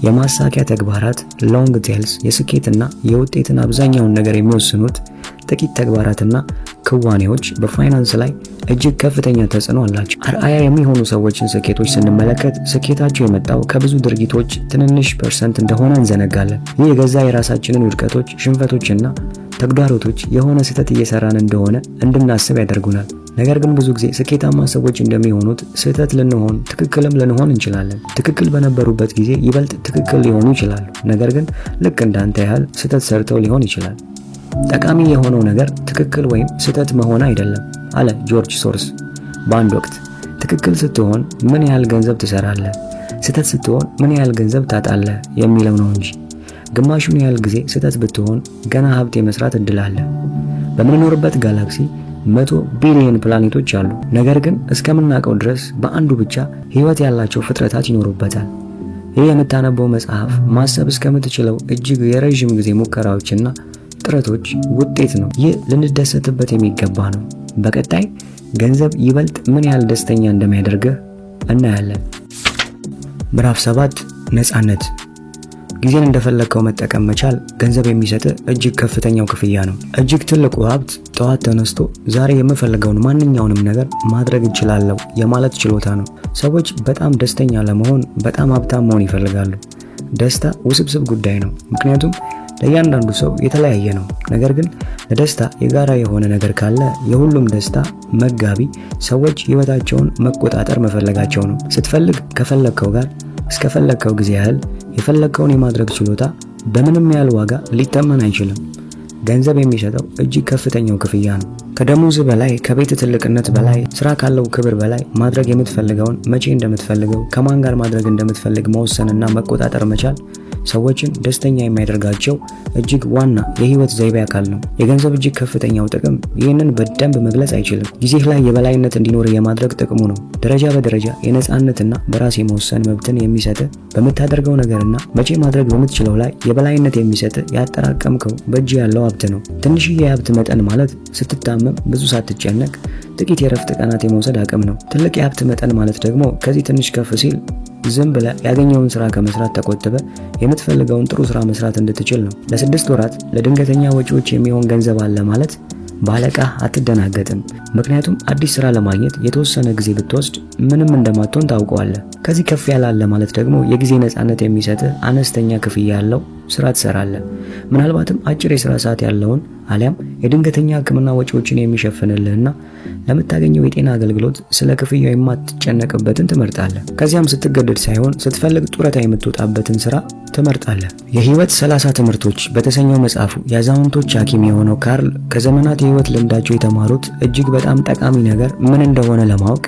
የማሳኪያ ተግባራት ሎንግ ቴልስ የስኬትና የውጤትን አብዛኛውን ነገር የሚወስኑት ጥቂት ተግባራትና ክዋኔዎች በፋይናንስ ላይ እጅግ ከፍተኛ ተጽዕኖ አላቸው። አርአያ የሚሆኑ ሰዎችን ስኬቶች ስንመለከት ስኬታቸው የመጣው ከብዙ ድርጊቶች ትንንሽ ፐርሰንት እንደሆነ እንዘነጋለን። ይህ የገዛ የራሳችንን ውድቀቶች፣ ሽንፈቶችና ተግዳሮቶች የሆነ ስህተት እየሰራን እንደሆነ እንድናስብ ያደርጉናል። ነገር ግን ብዙ ጊዜ ስኬታማ ሰዎች እንደሚሆኑት ስህተት ልንሆን ትክክልም ልንሆን እንችላለን። ትክክል በነበሩበት ጊዜ ይበልጥ ትክክል ሊሆኑ ይችላሉ። ነገር ግን ልክ እንዳንተ ያህል ስህተት ሰርተው ሊሆን ይችላል። ጠቃሚ የሆነው ነገር ትክክል ወይም ስህተት መሆን አይደለም አለ ጆርጅ ሶርስ በአንድ ወቅት። ትክክል ስትሆን ምን ያህል ገንዘብ ትሰራለህ፣ ስህተት ስትሆን ምን ያህል ገንዘብ ታጣለህ የሚለው ነው እንጂ ግማሹን ያህል ጊዜ ስህተት ብትሆን ገና ሀብት የመስራት እድል አለ። በምንኖርበት ጋላክሲ 100 ቢሊዮን ፕላኔቶች አሉ። ነገር ግን እስከምናውቀው ድረስ በአንዱ ብቻ ህይወት ያላቸው ፍጥረታት ይኖሩበታል። ይህ የምታነበው መጽሐፍ ማሰብ እስከምትችለው እጅግ የረዥም ጊዜ ሙከራዎችና ጥረቶች ውጤት ነው። ይህ ልንደሰትበት የሚገባ ነው። በቀጣይ ገንዘብ ይበልጥ ምን ያህል ደስተኛ እንደሚያደርግህ እናያለን። ምዕራፍ 7 ነፃነት። ጊዜን እንደፈለግከው መጠቀም መቻል ገንዘብ የሚሰጥ እጅግ ከፍተኛው ክፍያ ነው። እጅግ ትልቁ ሀብት ጠዋት ተነስቶ ዛሬ የምፈልገውን ማንኛውንም ነገር ማድረግ እችላለሁ የማለት ችሎታ ነው። ሰዎች በጣም ደስተኛ ለመሆን በጣም ሀብታም መሆን ይፈልጋሉ። ደስታ ውስብስብ ጉዳይ ነው፣ ምክንያቱም ለእያንዳንዱ ሰው የተለያየ ነው። ነገር ግን ለደስታ የጋራ የሆነ ነገር ካለ የሁሉም ደስታ መጋቢ ሰዎች ህይወታቸውን መቆጣጠር መፈለጋቸው ነው። ስትፈልግ ከፈለግከው ጋር እስከፈለግከው ጊዜ ያህል የፈለግከውን የማድረግ ችሎታ በምንም ያህል ዋጋ ሊተመን አይችልም። ገንዘብ የሚሰጠው እጅግ ከፍተኛው ክፍያ ነው። ከደሞዝ በላይ፣ ከቤት ትልቅነት በላይ፣ ስራ ካለው ክብር በላይ ማድረግ የምትፈልገውን መቼ እንደምትፈልገው ከማን ጋር ማድረግ እንደምትፈልግ መወሰንና መቆጣጠር መቻል ሰዎችን ደስተኛ የሚያደርጋቸው እጅግ ዋና የህይወት ዘይቤ አካል ነው። የገንዘብ እጅግ ከፍተኛው ጥቅም ይህንን በደንብ መግለጽ አይችልም። ጊዜህ ላይ የበላይነት እንዲኖር የማድረግ ጥቅሙ ነው። ደረጃ በደረጃ የነፃነትና በራስ የመወሰን መብትን የሚሰጥ በምታደርገው ነገርና መቼ ማድረግ በምትችለው ላይ የበላይነት የሚሰጥ ያጠራቀምከው በእጅ ያለው ሀብት ነው። ትንሽዬ የሀብት መጠን ማለት ስትታመም ብዙ ሳትጨነቅ ጥቂት የረፍት ቀናት የመውሰድ አቅም ነው። ትልቅ የሀብት መጠን ማለት ደግሞ ከዚህ ትንሽ ከፍ ሲል ዝም ብለህ ያገኘውን ስራ ከመስራት ተቆጥበ የምትፈልገውን ጥሩ ስራ መስራት እንድትችል ነው። ለ6 ወራት ለድንገተኛ ወጪዎች የሚሆን ገንዘብ አለ ማለት ባለቃ አትደናገጥም። ምክንያቱም አዲስ ስራ ለማግኘት የተወሰነ ጊዜ ብትወስድ ምንም እንደማትሆን ታውቀዋለህ። ከዚህ ከፍ ያላለ ማለት ደግሞ የጊዜ ነፃነት የሚሰጥህ አነስተኛ ክፍያ ያለው ስራ ትሰራለህ። ምናልባትም አጭር የስራ ሰዓት ያለውን አሊያም የድንገተኛ ሕክምና ወጪዎችን የሚሸፍንልህና ለምታገኘው የጤና አገልግሎት ስለ ክፍያው የማትጨነቅበትን ትመርጣለህ። ከዚያም ስትገደድ ሳይሆን ስትፈልግ ጡረታ የምትወጣበትን ስራ ትመርጣለህ። የህይወት 30 ትምህርቶች በተሰኘው መጽሐፉ የአዛውንቶች ሐኪም የሆነው ካርል ከዘመናት የህይወት ልምዳቸው የተማሩት እጅግ በጣም ጠቃሚ ነገር ምን እንደሆነ ለማወቅ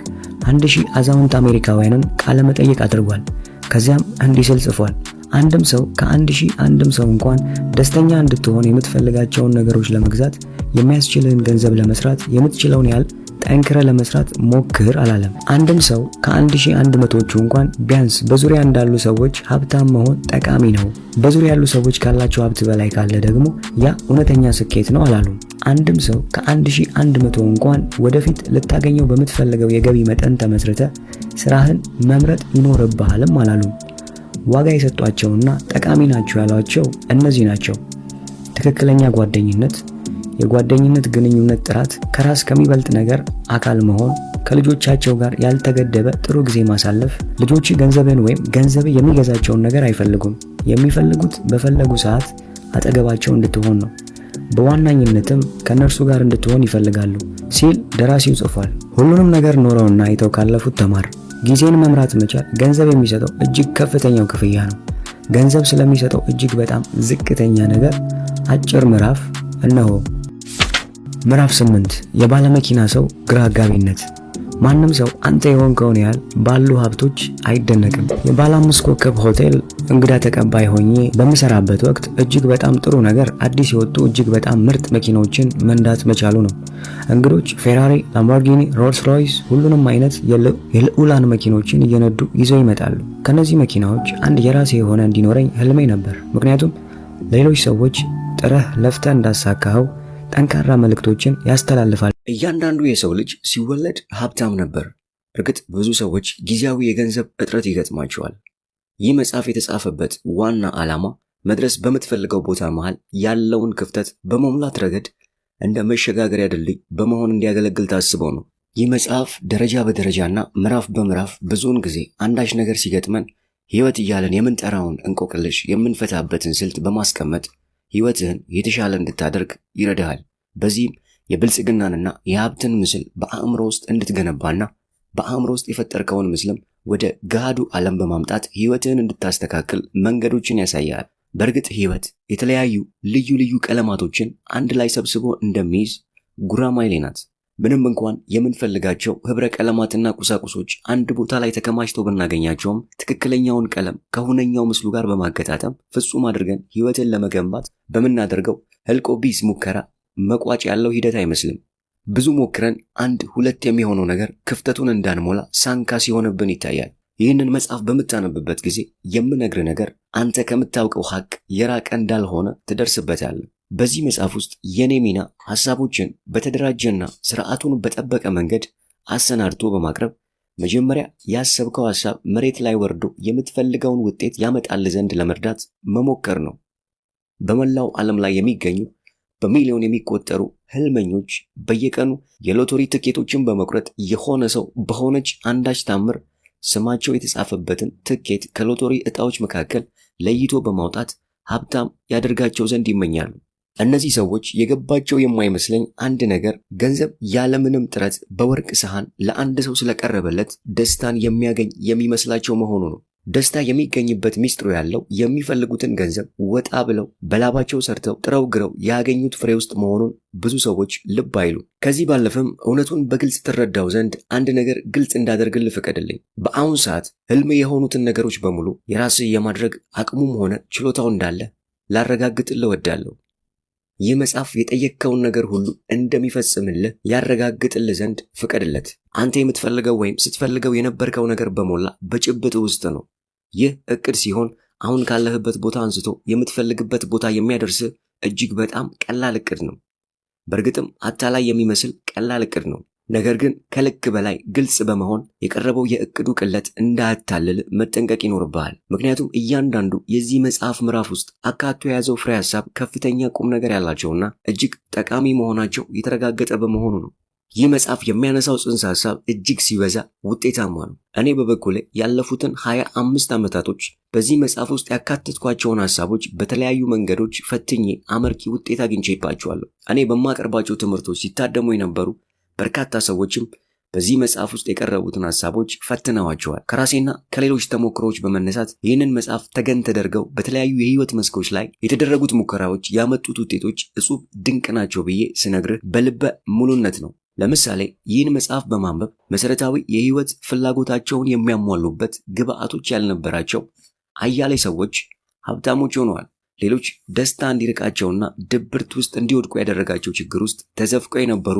1000 አዛውንት አሜሪካውያንን ቃለ መጠይቅ አድርጓል። ከዚያም እንዲህ ሲል ጽፏል። አንድም ሰው ከ1000 አንድም ሰው እንኳን ደስተኛ እንድትሆን የምትፈልጋቸውን ነገሮች ለመግዛት የሚያስችልህን ገንዘብ ለመስራት የምትችለውን ያህል ጠንክረ ለመስራት ሞክር አላለም። አንድም ሰው ከ1100ዎቹ እንኳን ቢያንስ በዙሪያ እንዳሉ ሰዎች ሀብታም መሆን ጠቃሚ ነው፣ በዙሪያ ያሉ ሰዎች ካላቸው ሀብት በላይ ካለ ደግሞ ያ እውነተኛ ስኬት ነው አላሉም። አንድም ሰው ከ1100 እንኳን ወደፊት ልታገኘው በምትፈልገው የገቢ መጠን ተመስርተ ስራህን መምረጥ ይኖርብሃልም አላሉም። ዋጋ የሰጧቸውና ጠቃሚ ናቸው ያሏቸው እነዚህ ናቸው። ትክክለኛ ጓደኝነት፣ የጓደኝነት ግንኙነት ጥራት፣ ከራስ ከሚበልጥ ነገር አካል መሆን፣ ከልጆቻቸው ጋር ያልተገደበ ጥሩ ጊዜ ማሳለፍ። ልጆች ገንዘብን ወይም ገንዘብ የሚገዛቸውን ነገር አይፈልጉም። የሚፈልጉት በፈለጉ ሰዓት አጠገባቸው እንድትሆን ነው። በዋናኝነትም ከነርሱ ጋር እንድትሆን ይፈልጋሉ ሲል ደራሲው ጽፏል። ሁሉንም ነገር ኖረውና አይተው ካለፉት ተማር። ጊዜን መምራት መቻል ገንዘብ የሚሰጠው እጅግ ከፍተኛው ክፍያ ነው። ገንዘብ ስለሚሰጠው እጅግ በጣም ዝቅተኛ ነገር አጭር ምዕራፍ እነሆ። ምዕራፍ 8 የባለመኪና ሰው ግራ አጋቢነት። ማንም ሰው አንተ የሆንከውን ያህል ባሉ ሀብቶች አይደነቅም። የባለ 5 ኮከብ ሆቴል እንግዳ ተቀባይ ሆኜ በምሰራበት ወቅት እጅግ በጣም ጥሩ ነገር አዲስ የወጡ እጅግ በጣም ምርጥ መኪናዎችን መንዳት መቻሉ ነው። እንግዶች ፌራሪ፣ ላምቦርጊኒ፣ ሮልስ ሮይስ ሁሉንም አይነት የልዑላን መኪኖችን እየነዱ ይዘው ይመጣሉ። ከነዚህ መኪናዎች አንድ የራሴ የሆነ እንዲኖረኝ ህልሜ ነበር። ምክንያቱም ሌሎች ሰዎች ጥረህ ለፍተህ እንዳሳካኸው ጠንካራ መልእክቶችን ያስተላልፋል። እያንዳንዱ የሰው ልጅ ሲወለድ ሀብታም ነበር። እርግጥ ብዙ ሰዎች ጊዜያዊ የገንዘብ እጥረት ይገጥማቸዋል። ይህ መጽሐፍ የተጻፈበት ዋና ዓላማ መድረስ በምትፈልገው ቦታ መሃል ያለውን ክፍተት በመሙላት ረገድ እንደ መሸጋገሪያ ድልድይ በመሆን እንዲያገለግል ታስበው ነው። ይህ መጽሐፍ ደረጃ በደረጃና ምዕራፍ በምዕራፍ ብዙውን ጊዜ አንዳች ነገር ሲገጥመን ህይወት እያለን የምንጠራውን እንቆቅልሽ የምንፈታበትን ስልት በማስቀመጥ ህይወትህን የተሻለ እንድታደርግ ይረዳሃል። በዚህም የብልጽግናንና የሀብትን ምስል በአእምሮ ውስጥ እንድትገነባና በአእምሮ ውስጥ የፈጠርከውን ምስልም ወደ ገሃዱ ዓለም በማምጣት ህይወትህን እንድታስተካክል መንገዶችን ያሳያል። በእርግጥ ህይወት የተለያዩ ልዩ ልዩ ቀለማቶችን አንድ ላይ ሰብስቦ እንደሚይዝ ጉራማይሌ ናት። ምንም እንኳን የምንፈልጋቸው ህብረ ቀለማትና ቁሳቁሶች አንድ ቦታ ላይ ተከማችተው ብናገኛቸውም ትክክለኛውን ቀለም ከሁነኛው ምስሉ ጋር በማገጣጠም ፍጹም አድርገን ህይወትን ለመገንባት በምናደርገው ህልቆ ቢስ ሙከራ መቋጫ ያለው ሂደት አይመስልም። ብዙ ሞክረን አንድ ሁለት የሚሆነው ነገር ክፍተቱን እንዳንሞላ ሳንካ ሲሆንብን ይታያል። ይህንን መጽሐፍ በምታነብበት ጊዜ የምነግር ነገር አንተ ከምታውቀው ሐቅ የራቀ እንዳልሆነ ትደርስበታለህ። በዚህ መጽሐፍ ውስጥ የኔ ሚና ሐሳቦችን በተደራጀና ስርዓቱን በጠበቀ መንገድ አሰናድቶ በማቅረብ መጀመሪያ ያሰብከው ሐሳብ መሬት ላይ ወርዶ የምትፈልገውን ውጤት ያመጣል ዘንድ ለመርዳት መሞከር ነው። በመላው ዓለም ላይ የሚገኙ በሚሊዮን የሚቆጠሩ ህልመኞች በየቀኑ የሎተሪ ትኬቶችን በመቁረጥ የሆነ ሰው በሆነች አንዳች ታምር ስማቸው የተጻፈበትን ትኬት ከሎተሪ ዕጣዎች መካከል ለይቶ በማውጣት ሀብታም ያደርጋቸው ዘንድ ይመኛሉ። እነዚህ ሰዎች የገባቸው የማይመስለኝ አንድ ነገር ገንዘብ ያለምንም ጥረት በወርቅ ሰሃን ለአንድ ሰው ስለቀረበለት ደስታን የሚያገኝ የሚመስላቸው መሆኑ ነው። ደስታ የሚገኝበት ሚስጥሩ ያለው የሚፈልጉትን ገንዘብ ወጣ ብለው በላባቸው ሰርተው ጥረው ግረው ያገኙት ፍሬ ውስጥ መሆኑን ብዙ ሰዎች ልብ አይሉ። ከዚህ ባለፈም እውነቱን በግልጽ ትረዳው ዘንድ አንድ ነገር ግልጽ እንዳደርግልህ ፍቀድልኝ። በአሁን ሰዓት ህልም የሆኑትን ነገሮች በሙሉ የራስህ የማድረግ አቅሙም ሆነ ችሎታው እንዳለ ላረጋግጥልህ እወዳለሁ። ይህ መጽሐፍ የጠየቅከውን ነገር ሁሉ እንደሚፈጽምልህ ያረጋግጥልህ ዘንድ ፍቀድለት። አንተ የምትፈልገው ወይም ስትፈልገው የነበርከው ነገር በሞላ በጭብጥ ውስጥ ነው። ይህ እቅድ ሲሆን አሁን ካለህበት ቦታ አንስቶ የምትፈልግበት ቦታ የሚያደርስ እጅግ በጣም ቀላል እቅድ ነው። በእርግጥም አታላይ የሚመስል ቀላል እቅድ ነው። ነገር ግን ከልክ በላይ ግልጽ በመሆን የቀረበው የእቅዱ ቅለት እንዳያታልል መጠንቀቅ ይኖርብሃል። ምክንያቱም እያንዳንዱ የዚህ መጽሐፍ ምዕራፍ ውስጥ አካቶ የያዘው ፍሬ ሐሳብ ከፍተኛ ቁም ነገር ያላቸውና እጅግ ጠቃሚ መሆናቸው የተረጋገጠ በመሆኑ ነው። ይህ መጽሐፍ የሚያነሳው ጽንሰ ሐሳብ እጅግ ሲበዛ ውጤታማ ነው። እኔ በበኩሌ ያለፉትን 25 ዓመታቶች በዚህ መጽሐፍ ውስጥ ያካተትኳቸውን ሐሳቦች በተለያዩ መንገዶች ፈትኜ አመርቂ ውጤት አግኝቼባቸዋለሁ። እኔ በማቀርባቸው ትምህርቶች ሲታደሙ የነበሩ በርካታ ሰዎችም በዚህ መጽሐፍ ውስጥ የቀረቡትን ሐሳቦች ፈትነዋቸዋል። ከራሴና ከሌሎች ተሞክሮዎች በመነሳት ይህንን መጽሐፍ ተገን ተደርገው በተለያዩ የህይወት መስኮች ላይ የተደረጉት ሙከራዎች ያመጡት ውጤቶች እጹብ ድንቅ ናቸው ብዬ ስነግርህ በልበ ሙሉነት ነው። ለምሳሌ ይህን መጽሐፍ በማንበብ መሰረታዊ የህይወት ፍላጎታቸውን የሚያሟሉበት ግብአቶች ያልነበራቸው አያሌ ሰዎች ሀብታሞች ሆነዋል። ሌሎች ደስታ እንዲርቃቸውና ድብርት ውስጥ እንዲወድቁ ያደረጋቸው ችግር ውስጥ ተዘፍቀው የነበሩ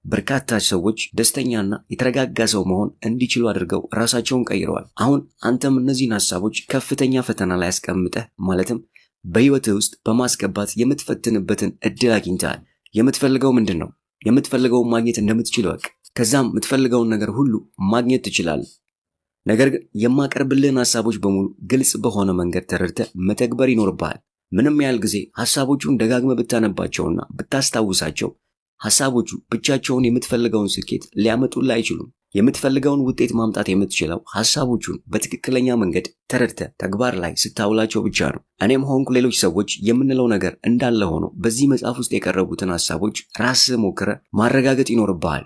በርካታ ሰዎች ደስተኛና የተረጋጋ ሰው መሆን እንዲችሉ አድርገው ራሳቸውን ቀይረዋል። አሁን አንተም እነዚህን ሐሳቦች ከፍተኛ ፈተና ላይ አስቀምጠህ ማለትም በህይወትህ ውስጥ በማስገባት የምትፈትንበትን እድል አግኝተሃል። የምትፈልገው ምንድን ነው? የምትፈልገውን ማግኘት እንደምትችል እወቅ። ከዛም የምትፈልገውን ነገር ሁሉ ማግኘት ትችላለህ። ነገር ግን የማቀርብልህን ሐሳቦች በሙሉ ግልጽ በሆነ መንገድ ተረድተህ መተግበር ይኖርብሃል። ምንም ያህል ጊዜ ሐሳቦቹን ደጋግመህ ብታነባቸውና ብታስታውሳቸው ሐሳቦቹ ብቻቸውን የምትፈልገውን ስኬት ሊያመጡልህ አይችሉም። የምትፈልገውን ውጤት ማምጣት የምትችለው ሐሳቦቹን በትክክለኛ መንገድ ተረድተህ ተግባር ላይ ስታውላቸው ብቻ ነው። እኔም ሆንኩ ሌሎች ሰዎች የምንለው ነገር እንዳለ ሆኖ በዚህ መጽሐፍ ውስጥ የቀረቡትን ሐሳቦች ራስህ ሞክረህ ማረጋገጥ ይኖርብሃል።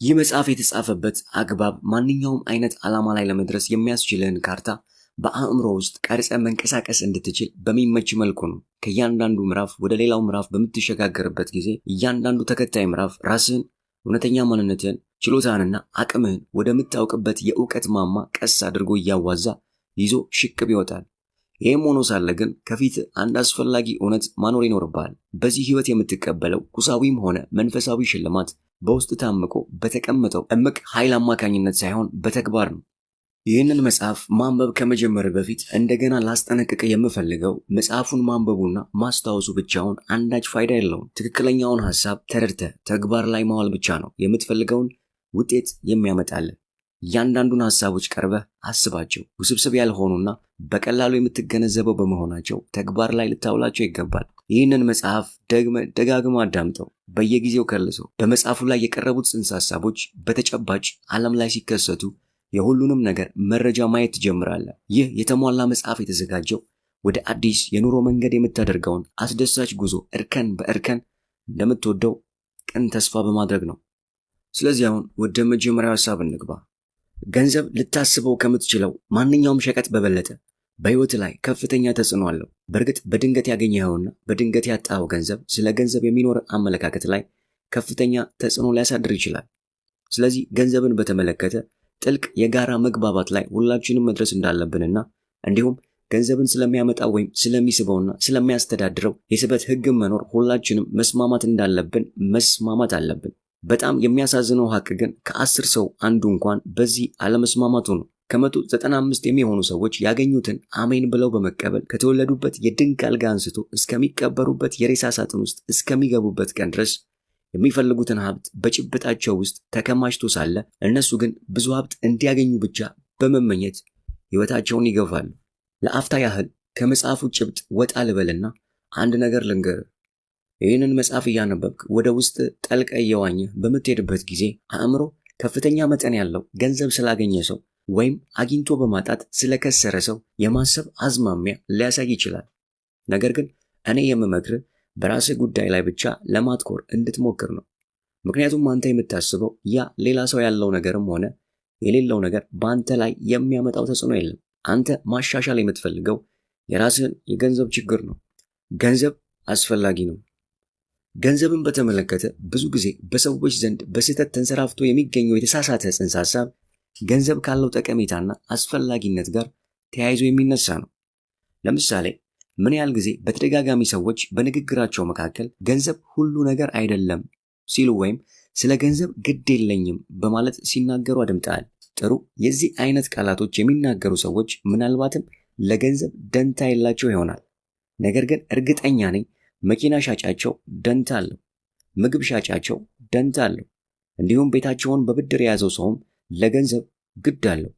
ይህ መጽሐፍ የተጻፈበት አግባብ ማንኛውም አይነት ዓላማ ላይ ለመድረስ የሚያስችልህን ካርታ በአእምሮ ውስጥ ቀርጸ መንቀሳቀስ እንድትችል በሚመች መልኩ ነው። ከእያንዳንዱ ምዕራፍ ወደ ሌላው ምዕራፍ በምትሸጋገርበት ጊዜ እያንዳንዱ ተከታይ ምዕራፍ ራስህን፣ እውነተኛ ማንነትህን፣ ችሎታህንና አቅምህን ወደምታውቅበት የእውቀት ማማ ቀስ አድርጎ እያዋዛ ይዞ ሽቅብ ይወጣል። ይህም ሆኖ ሳለ ግን ከፊት አንድ አስፈላጊ እውነት ማኖር ይኖርብሃል። በዚህ ህይወት የምትቀበለው ቁሳዊም ሆነ መንፈሳዊ ሽልማት በውስጥ ታምቆ በተቀመጠው እምቅ ኃይል አማካኝነት ሳይሆን በተግባር ነው። ይህንን መጽሐፍ ማንበብ ከመጀመር በፊት እንደገና ላስጠነቅቅ የምፈልገው መጽሐፉን ማንበቡና ማስታወሱ ብቻውን አንዳች ፋይዳ የለውም። ትክክለኛውን ሐሳብ ተረድተህ ተግባር ላይ ማዋል ብቻ ነው የምትፈልገውን ውጤት የሚያመጣልህ። እያንዳንዱን ሐሳቦች ቀርበህ አስባቸው። ውስብስብ ያልሆኑና በቀላሉ የምትገነዘበው በመሆናቸው ተግባር ላይ ልታውላቸው ይገባል። ይህንን መጽሐፍ ደጋግሞ አዳምጠው፣ በየጊዜው ከልሰው። በመጽሐፉ ላይ የቀረቡት ጽንሰ ሐሳቦች በተጨባጭ ዓለም ላይ ሲከሰቱ የሁሉንም ነገር መረጃ ማየት ትጀምራለህ። ይህ የተሟላ መጽሐፍ የተዘጋጀው ወደ አዲስ የኑሮ መንገድ የምታደርገውን አስደሳች ጉዞ እርከን በእርከን እንደምትወደው ቅን ተስፋ በማድረግ ነው። ስለዚህ አሁን ወደ መጀመሪያው ሐሳብ እንግባ። ገንዘብ ልታስበው ከምትችለው ማንኛውም ሸቀጥ በበለጠ በሕይወት ላይ ከፍተኛ ተጽዕኖ አለው። በእርግጥ በድንገት ያገኘኸውና በድንገት ያጣኸው ገንዘብ ስለ ገንዘብ የሚኖር አመለካከት ላይ ከፍተኛ ተጽዕኖ ሊያሳድር ይችላል። ስለዚህ ገንዘብን በተመለከተ ጥልቅ የጋራ መግባባት ላይ ሁላችንም መድረስ እንዳለብንና እንዲሁም ገንዘብን ስለሚያመጣው ወይም ስለሚስበውና ስለሚያስተዳድረው የስበት ሕግም መኖር ሁላችንም መስማማት እንዳለብን መስማማት አለብን። በጣም የሚያሳዝነው ሀቅ ግን ከ10 ሰው አንዱ እንኳን በዚህ አለመስማማቱ ነው። ከ195 የሚሆኑ ሰዎች ያገኙትን አሜን ብለው በመቀበል ከተወለዱበት የድንቅ አልጋ አንስቶ እስከሚቀበሩበት የሬሳ ሳጥን ውስጥ እስከሚገቡበት ቀን ድረስ የሚፈልጉትን ሀብት በጭብጣቸው ውስጥ ተከማችቶ ሳለ እነሱ ግን ብዙ ሀብት እንዲያገኙ ብቻ በመመኘት ሕይወታቸውን ይገፋሉ። ለአፍታ ያህል ከመጽሐፉ ጭብጥ ወጣ ልበልና አንድ ነገር ልንገርህ። ይህንን መጽሐፍ እያነበብክ ወደ ውስጥ ጠልቀ እየዋኘህ በምትሄድበት ጊዜ አእምሮ ከፍተኛ መጠን ያለው ገንዘብ ስላገኘ ሰው ወይም አግኝቶ በማጣት ስለከሰረ ሰው የማሰብ አዝማሚያ ሊያሳይ ይችላል። ነገር ግን እኔ የምመክርህ በራስህ ጉዳይ ላይ ብቻ ለማትኮር እንድትሞክር ነው። ምክንያቱም አንተ የምታስበው ያ ሌላ ሰው ያለው ነገርም ሆነ የሌለው ነገር በአንተ ላይ የሚያመጣው ተጽዕኖ የለም። አንተ ማሻሻል የምትፈልገው የራስህን የገንዘብ ችግር ነው። ገንዘብ አስፈላጊ ነው። ገንዘብን በተመለከተ ብዙ ጊዜ በሰዎች ዘንድ በስህተት ተንሰራፍቶ የሚገኘው የተሳሳተ ጽንሰ ሐሳብ ገንዘብ ካለው ጠቀሜታና አስፈላጊነት ጋር ተያይዞ የሚነሳ ነው። ለምሳሌ ምን ያህል ጊዜ በተደጋጋሚ ሰዎች በንግግራቸው መካከል ገንዘብ ሁሉ ነገር አይደለም ሲሉ ወይም ስለ ገንዘብ ግድ የለኝም በማለት ሲናገሩ አድምጠሃል? ጥሩ። የዚህ አይነት ቃላቶች የሚናገሩ ሰዎች ምናልባትም ለገንዘብ ደንታ የላቸው ይሆናል። ነገር ግን እርግጠኛ ነኝ መኪና ሻጫቸው ደንታ አለው፣ ምግብ ሻጫቸው ደንታ አለው፣ እንዲሁም ቤታቸውን በብድር የያዘው ሰውም ለገንዘብ ግድ አለው።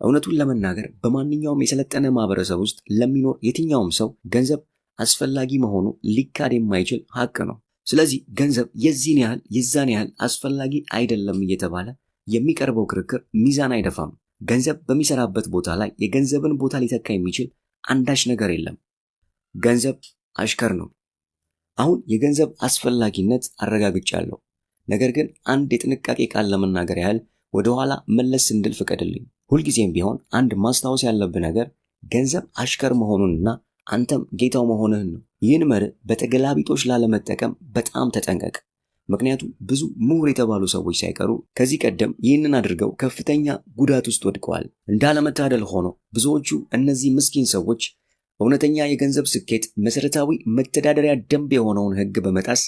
እውነቱን ለመናገር በማንኛውም የሰለጠነ ማህበረሰብ ውስጥ ለሚኖር የትኛውም ሰው ገንዘብ አስፈላጊ መሆኑ ሊካድ የማይችል ሀቅ ነው። ስለዚህ ገንዘብ የዚህን ያህል የዛን ያህል አስፈላጊ አይደለም እየተባለ የሚቀርበው ክርክር ሚዛን አይደፋም። ገንዘብ በሚሰራበት ቦታ ላይ የገንዘብን ቦታ ሊተካ የሚችል አንዳች ነገር የለም። ገንዘብ አሽከር ነው። አሁን የገንዘብ አስፈላጊነት አረጋግጫለሁ። ነገር ግን አንድ የጥንቃቄ ቃል ለመናገር ያህል ወደኋላ መለስ እንድል ፍቀድልኝ። ሁልጊዜም ቢሆን አንድ ማስታወስ ያለብህ ነገር ገንዘብ አሽከር መሆኑንና አንተም ጌታው መሆንህን ነው። ይህን መርህ በተገላቢጦች ላለመጠቀም በጣም ተጠንቀቅ። ምክንያቱም ብዙ ምሁር የተባሉ ሰዎች ሳይቀሩ ከዚህ ቀደም ይህንን አድርገው ከፍተኛ ጉዳት ውስጥ ወድቀዋል። እንዳለመታደል ሆኖ ብዙዎቹ እነዚህ ምስኪን ሰዎች እውነተኛ የገንዘብ ስኬት መሰረታዊ መተዳደሪያ ደንብ የሆነውን ሕግ በመጣስ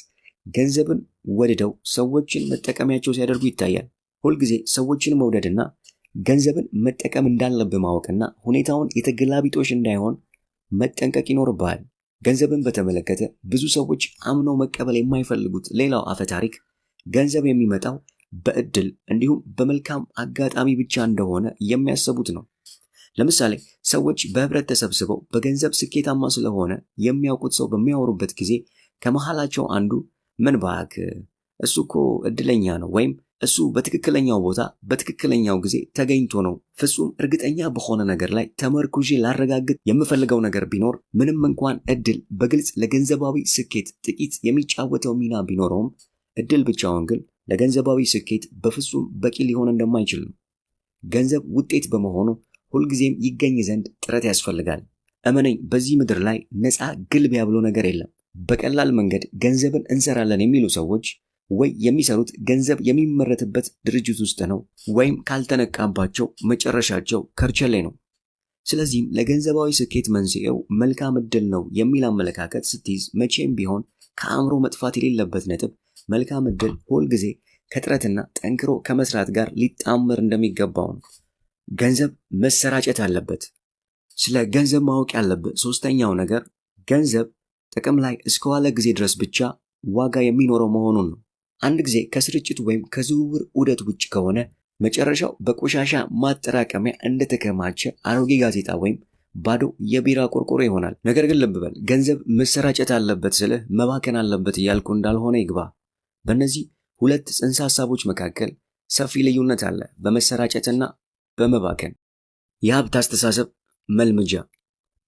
ገንዘብን ወድደው ሰዎችን መጠቀሚያቸው ሲያደርጉ ይታያል። ሁልጊዜ ሰዎችን መውደድና ገንዘብን መጠቀም እንዳለብህ ማወቅና ሁኔታውን የተገላቢጦሽ እንዳይሆን መጠንቀቅ ይኖርብሃል። ገንዘብን በተመለከተ ብዙ ሰዎች አምነው መቀበል የማይፈልጉት ሌላው አፈ ታሪክ ገንዘብ የሚመጣው በእድል እንዲሁም በመልካም አጋጣሚ ብቻ እንደሆነ የሚያስቡት ነው። ለምሳሌ ሰዎች በህብረት ተሰብስበው በገንዘብ ስኬታማ ስለሆነ የሚያውቁት ሰው በሚያወሩበት ጊዜ ከመሃላቸው አንዱ ምን እባክህ እሱ እኮ እድለኛ ነው ወይም እሱ በትክክለኛው ቦታ በትክክለኛው ጊዜ ተገኝቶ ነው። ፍጹም እርግጠኛ በሆነ ነገር ላይ ተመርኩዤ ላረጋግጥ የምፈልገው ነገር ቢኖር ምንም እንኳን እድል በግልጽ ለገንዘባዊ ስኬት ጥቂት የሚጫወተው ሚና ቢኖረውም እድል ብቻውን ግን ለገንዘባዊ ስኬት በፍጹም በቂ ሊሆን እንደማይችል ነው። ገንዘብ ውጤት በመሆኑ ሁልጊዜም ይገኝ ዘንድ ጥረት ያስፈልጋል። እመነኝ፣ በዚህ ምድር ላይ ነፃ ግልቢያ ብሎ ነገር የለም። በቀላል መንገድ ገንዘብን እንሰራለን የሚሉ ሰዎች ወይ የሚሰሩት ገንዘብ የሚመረትበት ድርጅት ውስጥ ነው ወይም ካልተነቃባቸው መጨረሻቸው ከርቸሌ ነው። ስለዚህም ለገንዘባዊ ስኬት መንስኤው መልካም እድል ነው የሚል አመለካከት ስትይዝ መቼም ቢሆን ከአእምሮ መጥፋት የሌለበት ነጥብ መልካም እድል ሁልጊዜ ከጥረትና ጠንክሮ ከመስራት ጋር ሊጣመር እንደሚገባው ነው። ገንዘብ መሰራጨት አለበት። ስለ ገንዘብ ማወቅ ያለብህ ሶስተኛው ነገር ገንዘብ ጥቅም ላይ እስከዋለ ጊዜ ድረስ ብቻ ዋጋ የሚኖረው መሆኑን ነው። አንድ ጊዜ ከስርጭት ወይም ከዝውውር ዑደት ውጭ ከሆነ መጨረሻው በቆሻሻ ማጠራቀሚያ እንደተከማቸ አሮጌ ጋዜጣ ወይም ባዶ የቢራ ቆርቆሮ ይሆናል። ነገር ግን ልብ በል፣ ገንዘብ መሰራጨት አለበት ስልህ መባከን አለበት እያልኩ እንዳልሆነ ይግባ። በእነዚህ ሁለት ጽንሰ ሐሳቦች መካከል ሰፊ ልዩነት አለ፣ በመሰራጨትና በመባከን። የሀብት አስተሳሰብ መልምጃ።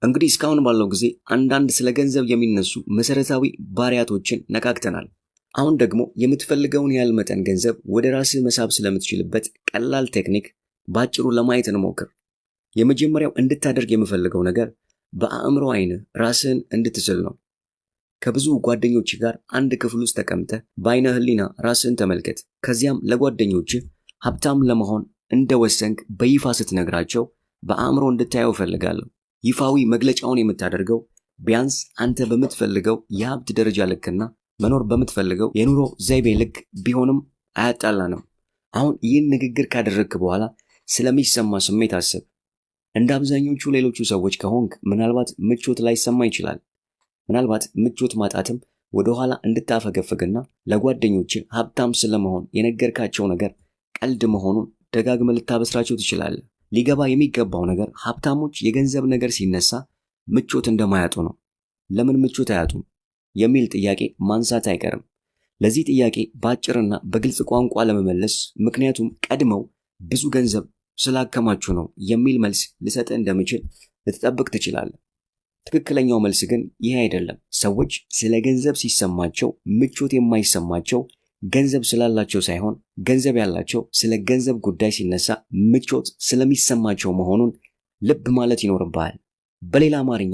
እንግዲህ እስካሁን ባለው ጊዜ አንዳንድ ስለ ገንዘብ የሚነሱ መሰረታዊ ባህሪያቶችን ነካክተናል። አሁን ደግሞ የምትፈልገውን ያህል መጠን ገንዘብ ወደ ራስህ መሳብ ስለምትችልበት ቀላል ቴክኒክ ባጭሩ ለማየት እንሞክር። የመጀመሪያው እንድታደርግ የምፈልገው ነገር በአእምሮ ዓይንህ ራስህን እንድትስል ነው። ከብዙ ጓደኞች ጋር አንድ ክፍል ውስጥ ተቀምጠህ በዓይነ ህሊና ራስህን ተመልከት። ከዚያም ለጓደኞችህ ሀብታም ለመሆን እንደወሰንክ በይፋ ስትነግራቸው በአእምሮ እንድታየው እፈልጋለሁ። ይፋዊ መግለጫውን የምታደርገው ቢያንስ አንተ በምትፈልገው የሀብት ደረጃ ልክና መኖር በምትፈልገው የኑሮ ዘይቤ ልክ ቢሆንም አያጣላንም። አሁን ይህን ንግግር ካደረግክ በኋላ ስለሚሰማ ስሜት አስብ። እንደ አብዛኞቹ ሌሎቹ ሰዎች ከሆንክ ምናልባት ምቾት ላይሰማ ይችላል። ምናልባት ምቾት ማጣትም ወደኋላ እንድታፈገፍግና ለጓደኞች ሀብታም ስለመሆን የነገርካቸው ነገር ቀልድ መሆኑን ደጋግመህ ልታበስራቸው ትችላለህ። ሊገባ የሚገባው ነገር ሀብታሞች የገንዘብ ነገር ሲነሳ ምቾት እንደማያጡ ነው። ለምን ምቾት አያጡም የሚል ጥያቄ ማንሳት አይቀርም። ለዚህ ጥያቄ በአጭርና በግልጽ ቋንቋ ለመመለስ ምክንያቱም ቀድመው ብዙ ገንዘብ ስላከማቹ ነው የሚል መልስ ልሰጥ እንደምችል ልትጠብቅ ትችላለህ። ትክክለኛው መልስ ግን ይህ አይደለም። ሰዎች ስለ ገንዘብ ሲሰማቸው ምቾት የማይሰማቸው ገንዘብ ስላላቸው ሳይሆን ገንዘብ ያላቸው ስለ ገንዘብ ጉዳይ ሲነሳ ምቾት ስለሚሰማቸው መሆኑን ልብ ማለት ይኖርብሃል። በሌላ አማርኛ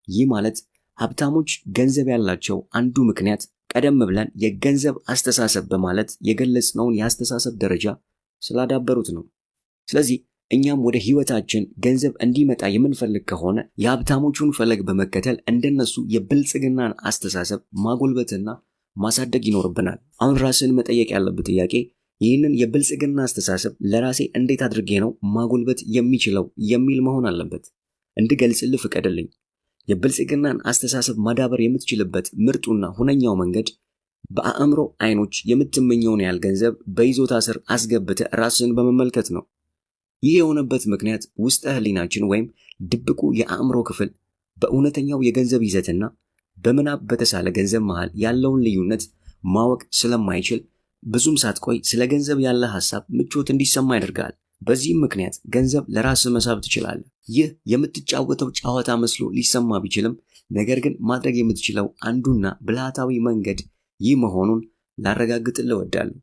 ይህ ማለት ሀብታሞች ገንዘብ ያላቸው አንዱ ምክንያት ቀደም ብለን የገንዘብ አስተሳሰብ በማለት የገለጽነውን የአስተሳሰብ ደረጃ ስላዳበሩት ነው። ስለዚህ እኛም ወደ ህይወታችን ገንዘብ እንዲመጣ የምንፈልግ ከሆነ የሀብታሞቹን ፈለግ በመከተል እንደነሱ የብልጽግናን አስተሳሰብ ማጎልበትና ማሳደግ ይኖርብናል። አሁን ራስን መጠየቅ ያለብህ ጥያቄ ይህንን የብልጽግና አስተሳሰብ ለራሴ እንዴት አድርጌ ነው ማጎልበት የሚችለው የሚል መሆን አለበት። እንድገልጽልህ ፍቀድልኝ። የብልጽግናን አስተሳሰብ ማዳበር የምትችልበት ምርጡና ሁነኛው መንገድ በአእምሮ አይኖች የምትመኘውን ያህል ገንዘብ በይዞታ ስር አስገብተህ ራስን በመመልከት ነው። ይህ የሆነበት ምክንያት ውስጠ ህሊናችን ወይም ድብቁ የአእምሮ ክፍል በእውነተኛው የገንዘብ ይዘትና በምናብ በተሳለ ገንዘብ መሃል ያለውን ልዩነት ማወቅ ስለማይችል ብዙም ሳትቆይ ስለ ገንዘብ ያለ ሐሳብ ምቾት እንዲሰማ ያደርጋል። በዚህም ምክንያት ገንዘብ ለራስ መሳብ ትችላለህ። ይህ የምትጫወተው ጨዋታ መስሎ ሊሰማ ቢችልም ነገር ግን ማድረግ የምትችለው አንዱና ብልሃታዊ መንገድ ይህ መሆኑን ላረጋግጥልህ እወዳለሁ።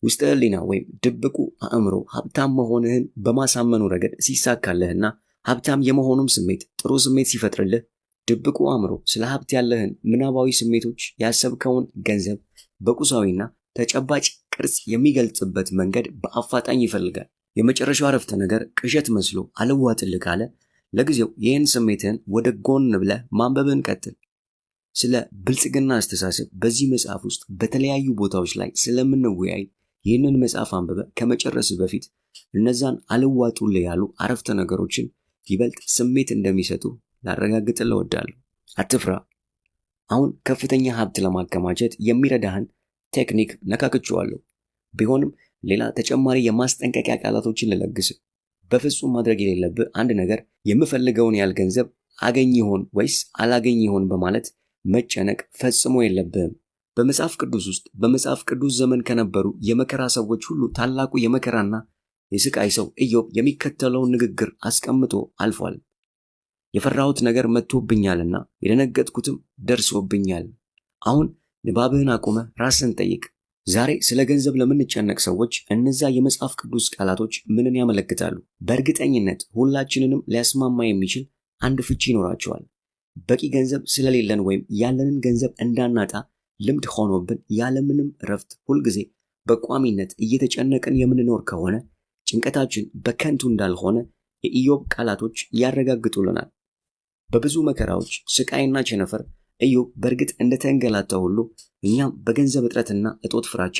ውስጠ ህሊና ወይም ድብቁ አእምሮ ሀብታም መሆንህን በማሳመኑ ረገድ ሲሳካልህና ሀብታም የመሆኑም ስሜት ጥሩ ስሜት ሲፈጥርልህ ድብቁ አእምሮ ስለ ሀብት ያለህን ምናባዊ ስሜቶች ያሰብከውን ገንዘብ በቁሳዊና ተጨባጭ ቅርጽ የሚገልጽበት መንገድ በአፋጣኝ ይፈልጋል። የመጨረሻው አረፍተ ነገር ቅዠት መስሎ አልዋጥልህ ካለ ለጊዜው ይህን ስሜትህን ወደ ጎን ብለህ ማንበብን ቀጥል። ስለ ብልጽግና አስተሳሰብ በዚህ መጽሐፍ ውስጥ በተለያዩ ቦታዎች ላይ ስለምንወያይ ይህንን መጽሐፍ አንብበህ ከመጨረስህ በፊት እነዛን አልዋጡልህ ያሉ አረፍተ ነገሮችን ይበልጥ ስሜት እንደሚሰጡ ላረጋግጥልህ እወዳለሁ። አትፍራ። አሁን ከፍተኛ ሀብት ለማከማቸት የሚረዳህን ቴክኒክ ነካክቼዋለሁ። ቢሆንም ሌላ ተጨማሪ የማስጠንቀቂያ ቃላቶችን ልለግስ። በፍጹም ማድረግ የሌለብህ አንድ ነገር የምፈልገውን ያህል ገንዘብ አገኝ ይሆን ወይስ አላገኝ ይሆን በማለት መጨነቅ ፈጽሞ የለብህም። በመጽሐፍ ቅዱስ ውስጥ በመጽሐፍ ቅዱስ ዘመን ከነበሩ የመከራ ሰዎች ሁሉ ታላቁ የመከራና የስቃይ ሰው ኢዮብ የሚከተለውን ንግግር አስቀምጦ አልፏል። የፈራሁት ነገር መጥቶብኛልና የደነገጥኩትም ደርሶብኛል። አሁን ንባብህን አቁመህ ራስን ጠይቅ። ዛሬ ስለ ገንዘብ ለምንጨነቅ ሰዎች እነዛ የመጽሐፍ ቅዱስ ቃላቶች ምንን ያመለክታሉ? በእርግጠኝነት ሁላችንንም ሊያስማማ የሚችል አንድ ፍቺ ይኖራቸዋል። በቂ ገንዘብ ስለሌለን ወይም ያለንን ገንዘብ እንዳናጣ ልምድ ሆኖብን ያለምንም እረፍት ሁልጊዜ በቋሚነት እየተጨነቅን የምንኖር ከሆነ ጭንቀታችን በከንቱ እንዳልሆነ የኢዮብ ቃላቶች ያረጋግጡልናል። በብዙ መከራዎች፣ ስቃይና ቸነፈር ኢዮብ በእርግጥ እንደተንገላታ ሁሉ እኛም በገንዘብ እጥረትና እጦት ፍራቻ